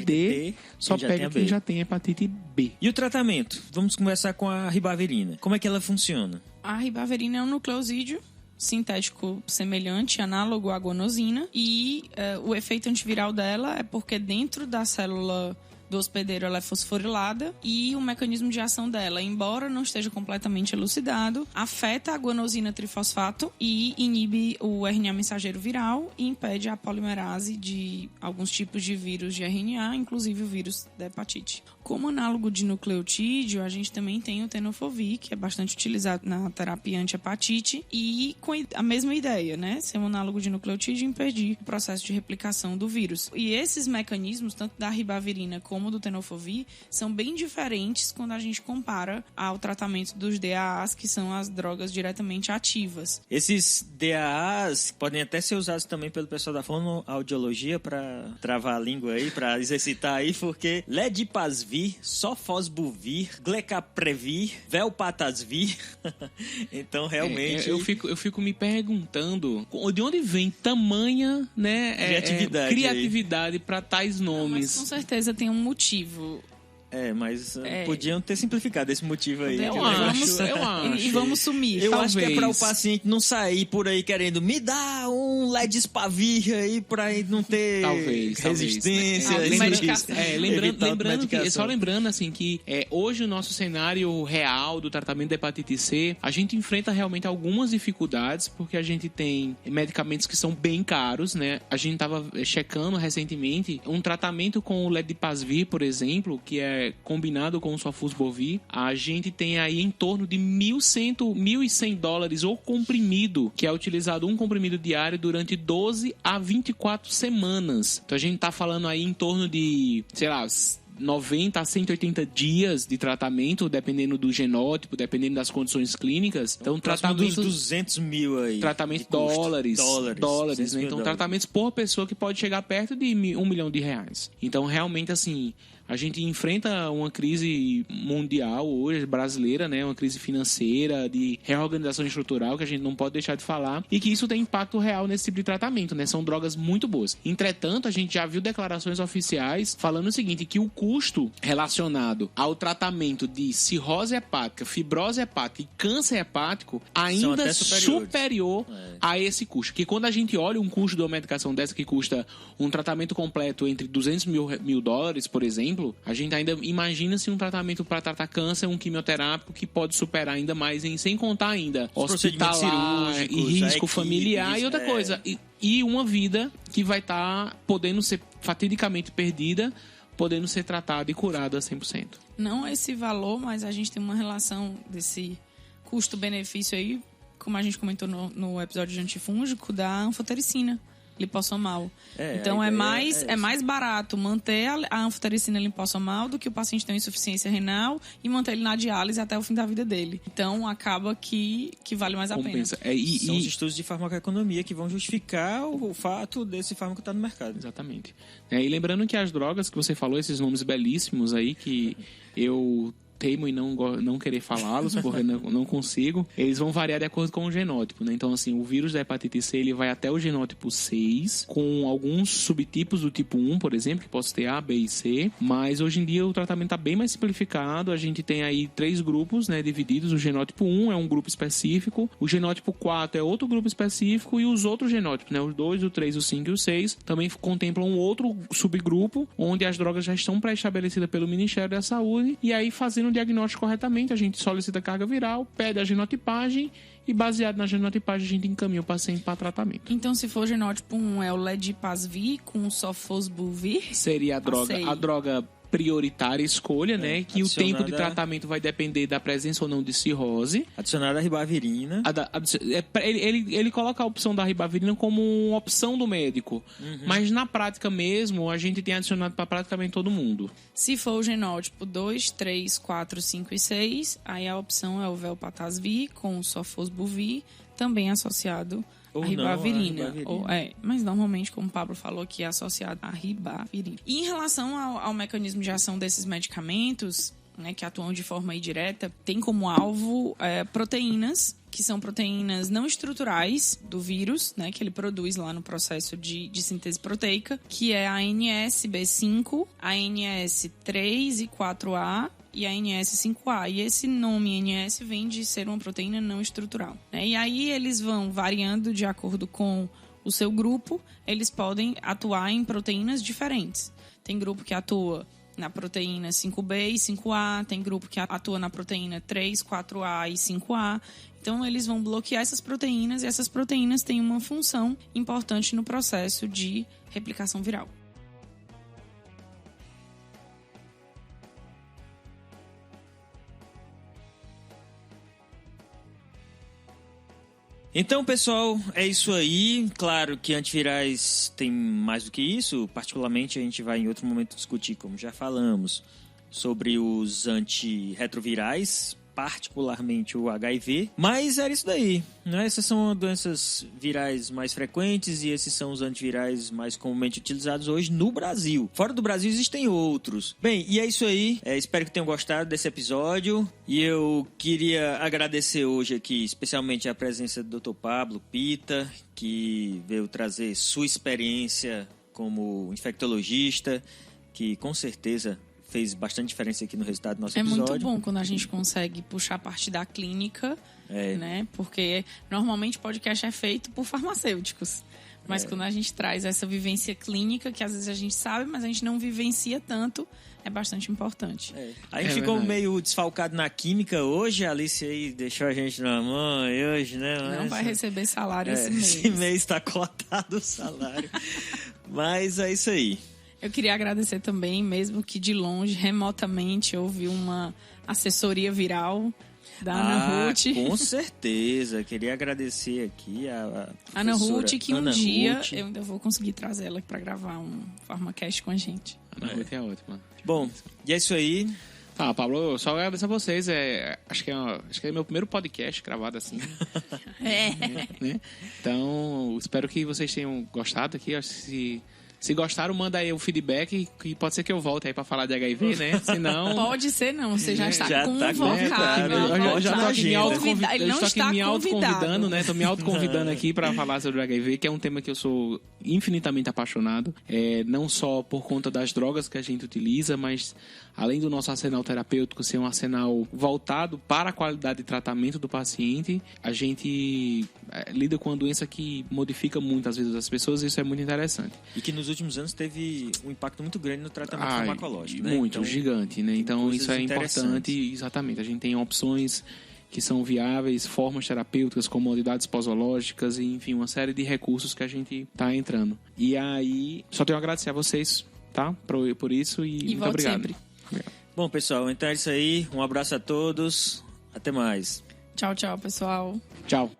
D, só pega quem já tem hepatite B. E o tratamento? Vamos começar com a ribavirina. Como é que ela funciona? A ribavirina é um nucleosídeo sintético semelhante, análogo à guanosina, e o efeito antiviral dela é porque dentro da célula do hospedeiro ela é fosforilada, e o mecanismo de ação dela, embora não esteja completamente elucidado, afeta a guanosina trifosfato e inibe o RNA mensageiro viral e impede a polimerase de alguns tipos de vírus de RNA, inclusive o vírus da hepatite. Como análogo de nucleotídeo, a gente também tem o tenofovir, que é bastante utilizado na terapia anti-hepatite, e com a mesma ideia, né? Ser um análogo de nucleotídeo e impedir o processo de replicação do vírus. E esses mecanismos, tanto da ribavirina como do tenofovir, são bem diferentes quando a gente compara ao tratamento dos DAAs, que são as drogas diretamente ativas. Esses DAAs podem até ser usados também pelo pessoal da fonoaudiologia para travar a língua aí, para exercitar aí, porque ledipasvir, sofosbuvir, glecaprevir, velpatasvir. Então, realmente... Eu fico me perguntando de onde vem tamanha, né, criatividade para tais nomes. Mas com certeza tem um motivo. Mas podiam ter simplesado esse motivo aí. Eu acho. E vamos sumir. Eu Talvez. acho que é para o paciente não sair por aí querendo me dá um ledipasvir aí para não ter resistência. Lembrando assim que hoje o nosso cenário real do tratamento da hepatite C, a gente enfrenta realmente algumas dificuldades, porque a gente tem medicamentos que são bem caros, né? A gente estava checando recentemente um tratamento com o ledipasvir, por exemplo, que é combinado com o sofosbuvir, a gente tem aí em torno de $1.100 o comprimido, que é utilizado um comprimido diário durante 12 a 24 semanas. Então a gente tá falando aí em torno de, 90 a 180 dias de tratamento, dependendo do genótipo, dependendo das condições clínicas. Então, tratamentos... dos 200 mil aí. Tratamento dólares, né? Então, tratamentos por pessoa que pode chegar perto de R$1 milhão. Então, realmente, assim... A gente enfrenta uma crise mundial hoje, brasileira, né? Uma crise financeira, de reorganização estrutural, que a gente não pode deixar de falar, e que isso tem impacto real nesse tipo de tratamento, né? São drogas muito boas. Entretanto, a gente já viu declarações oficiais falando o seguinte, que o custo relacionado ao tratamento de cirrose hepática, fibrose hepática e câncer hepático ainda é superior a esse custo. Que quando a gente olha um custo de uma medicação dessa que custa um tratamento completo entre $200 mil, por exemplo, a gente ainda imagina-se um tratamento para tratar câncer, um quimioterápico que pode superar ainda mais, sem contar ainda hospitalar e risco familiar e outra coisa. E uma vida que vai estar podendo ser fatidicamente perdida, podendo ser tratada e curada a 100%. Não esse valor, mas a gente tem uma relação desse custo-benefício aí, como a gente comentou no episódio de antifúngico, da anfotericina. lipossomal. Então é mais barato manter a anfotericina lipossomal do que o paciente ter uma insuficiência renal e manter ele na diálise até o fim da vida dele. Então acaba que vale mais a pena. São os estudos de farmacoeconomia que vão justificar o fato desse fármaco estar no mercado. Exatamente. E lembrando que as drogas que você falou, esses nomes belíssimos aí que eu teimo em não querer falá-los, porque não consigo, eles vão variar de acordo com o genótipo, né? Então, assim, o vírus da hepatite C, ele vai até o genótipo 6, com alguns subtipos do tipo 1, por exemplo, que possa ter A, B e C, mas hoje em dia o tratamento está bem mais simplificado, a gente tem aí 3 grupos, né, divididos, o genótipo 1 é um grupo específico, o genótipo 4 é outro grupo específico e os outros genótipos, né, os 2, o 3, o 5 e o 6, também contemplam um outro subgrupo, onde as drogas já estão pré-estabelecidas pelo Ministério da Saúde, e aí fazendo o diagnóstico corretamente, a gente solicita a carga viral, pede a genotipagem e baseado na genotipagem a gente encaminha o paciente para tratamento. Então, se for genótipo 1, é o Ledipasvir com Sofosbuvir? Seria a droga prioritária escolha, né? Que o tempo de tratamento vai depender da presença ou não de cirrose. Adicionada a ribavirina. Ele coloca a opção da ribavirina como uma opção do médico. Mas na prática mesmo, a gente tem adicionado para praticamente todo mundo. Se for o genótipo 2, 3, 4, 5 e 6, aí a opção é o Velpatasvir com Sofosbuvir, também associado a ribavirina. Mas normalmente, como o Pablo falou, que é associado à ribavirina. E em relação ao mecanismo de ação desses medicamentos, né, que atuam de forma indireta, tem como alvo proteínas, que são proteínas não estruturais do vírus, né, que ele produz lá no processo de síntese proteica, que é a ANS-B5, a ANS3 e 4A, e a NS5A. E esse nome NS vem de ser uma proteína não estrutural, né? E aí eles vão variando de acordo com o seu grupo, eles podem atuar em proteínas diferentes. Tem grupo que atua na proteína 5B e 5A, tem grupo que atua na proteína 3, 4A e 5A. Então, eles vão bloquear essas proteínas e essas proteínas têm uma função importante no processo de replicação viral. Então, pessoal, é isso aí. Claro que antivirais tem mais do que isso. Particularmente, a gente vai em outro momento discutir, como já falamos, sobre os antirretrovirais, particularmente o HIV. Mas era isso daí, né? Essas são doenças virais mais frequentes e esses são os antivirais mais comumente utilizados hoje no Brasil. Fora do Brasil existem outros. Bem, e é isso aí. Espero que tenham gostado desse episódio. E eu queria agradecer hoje aqui, especialmente a presença do Dr. Pablo Pita, que veio trazer sua experiência como infectologista, que com certeza fez bastante diferença aqui no resultado do nosso episódio. É muito bom quando a gente consegue puxar a parte da clínica, né? Porque normalmente podcast é feito por farmacêuticos. Mas quando a gente traz essa vivência clínica, que às vezes a gente sabe, mas a gente não vivencia tanto, é bastante importante. A gente ficou meio desfalcado na química hoje, a Alice aí deixou a gente na mão e hoje, né? Não vai receber salário esse mês. Esse mês está cortado o salário. Mas é isso aí. Eu queria agradecer também, mesmo que de longe, remotamente, houve uma assessoria viral da Ana Ruth. Com certeza. Queria agradecer aqui a Ana Ruth, que um dia eu ainda vou conseguir trazer ela para gravar um PharmaCast com a gente. Ana Ruth é ótima. Bom, e é isso aí. Tá, Pablo, só agradecer a vocês. Acho que é meu primeiro podcast gravado assim. Né? Então, espero que vocês tenham gostado aqui. Acho que se gostaram, manda aí o feedback, que pode ser que eu volte aí pra falar de HIV, né? Se não... Pode ser não, você já está convocado. Eu já tô aqui me autoconvidando, né? Tô me autoconvidando aqui pra falar sobre o HIV, que é um tema que eu sou infinitamente apaixonado. Não só por conta das drogas que a gente utiliza, mas além do nosso arsenal terapêutico ser um arsenal voltado para a qualidade de tratamento do paciente, a gente lida com uma doença que modifica muito, às vezes, as pessoas, e isso é muito interessante. E que nos últimos anos teve um impacto muito grande no tratamento farmacológico, né? Muito, então, gigante, né? Então, isso é importante, exatamente. A gente tem opções que são viáveis, formas terapêuticas, comodidades posológicas, e, enfim, uma série de recursos que a gente está entrando. E aí, só tenho a agradecer a vocês, tá? Por isso e muito obrigado. Sempre. Bom, pessoal, então é isso aí. Um abraço a todos. Até mais. Tchau, tchau, pessoal. Tchau.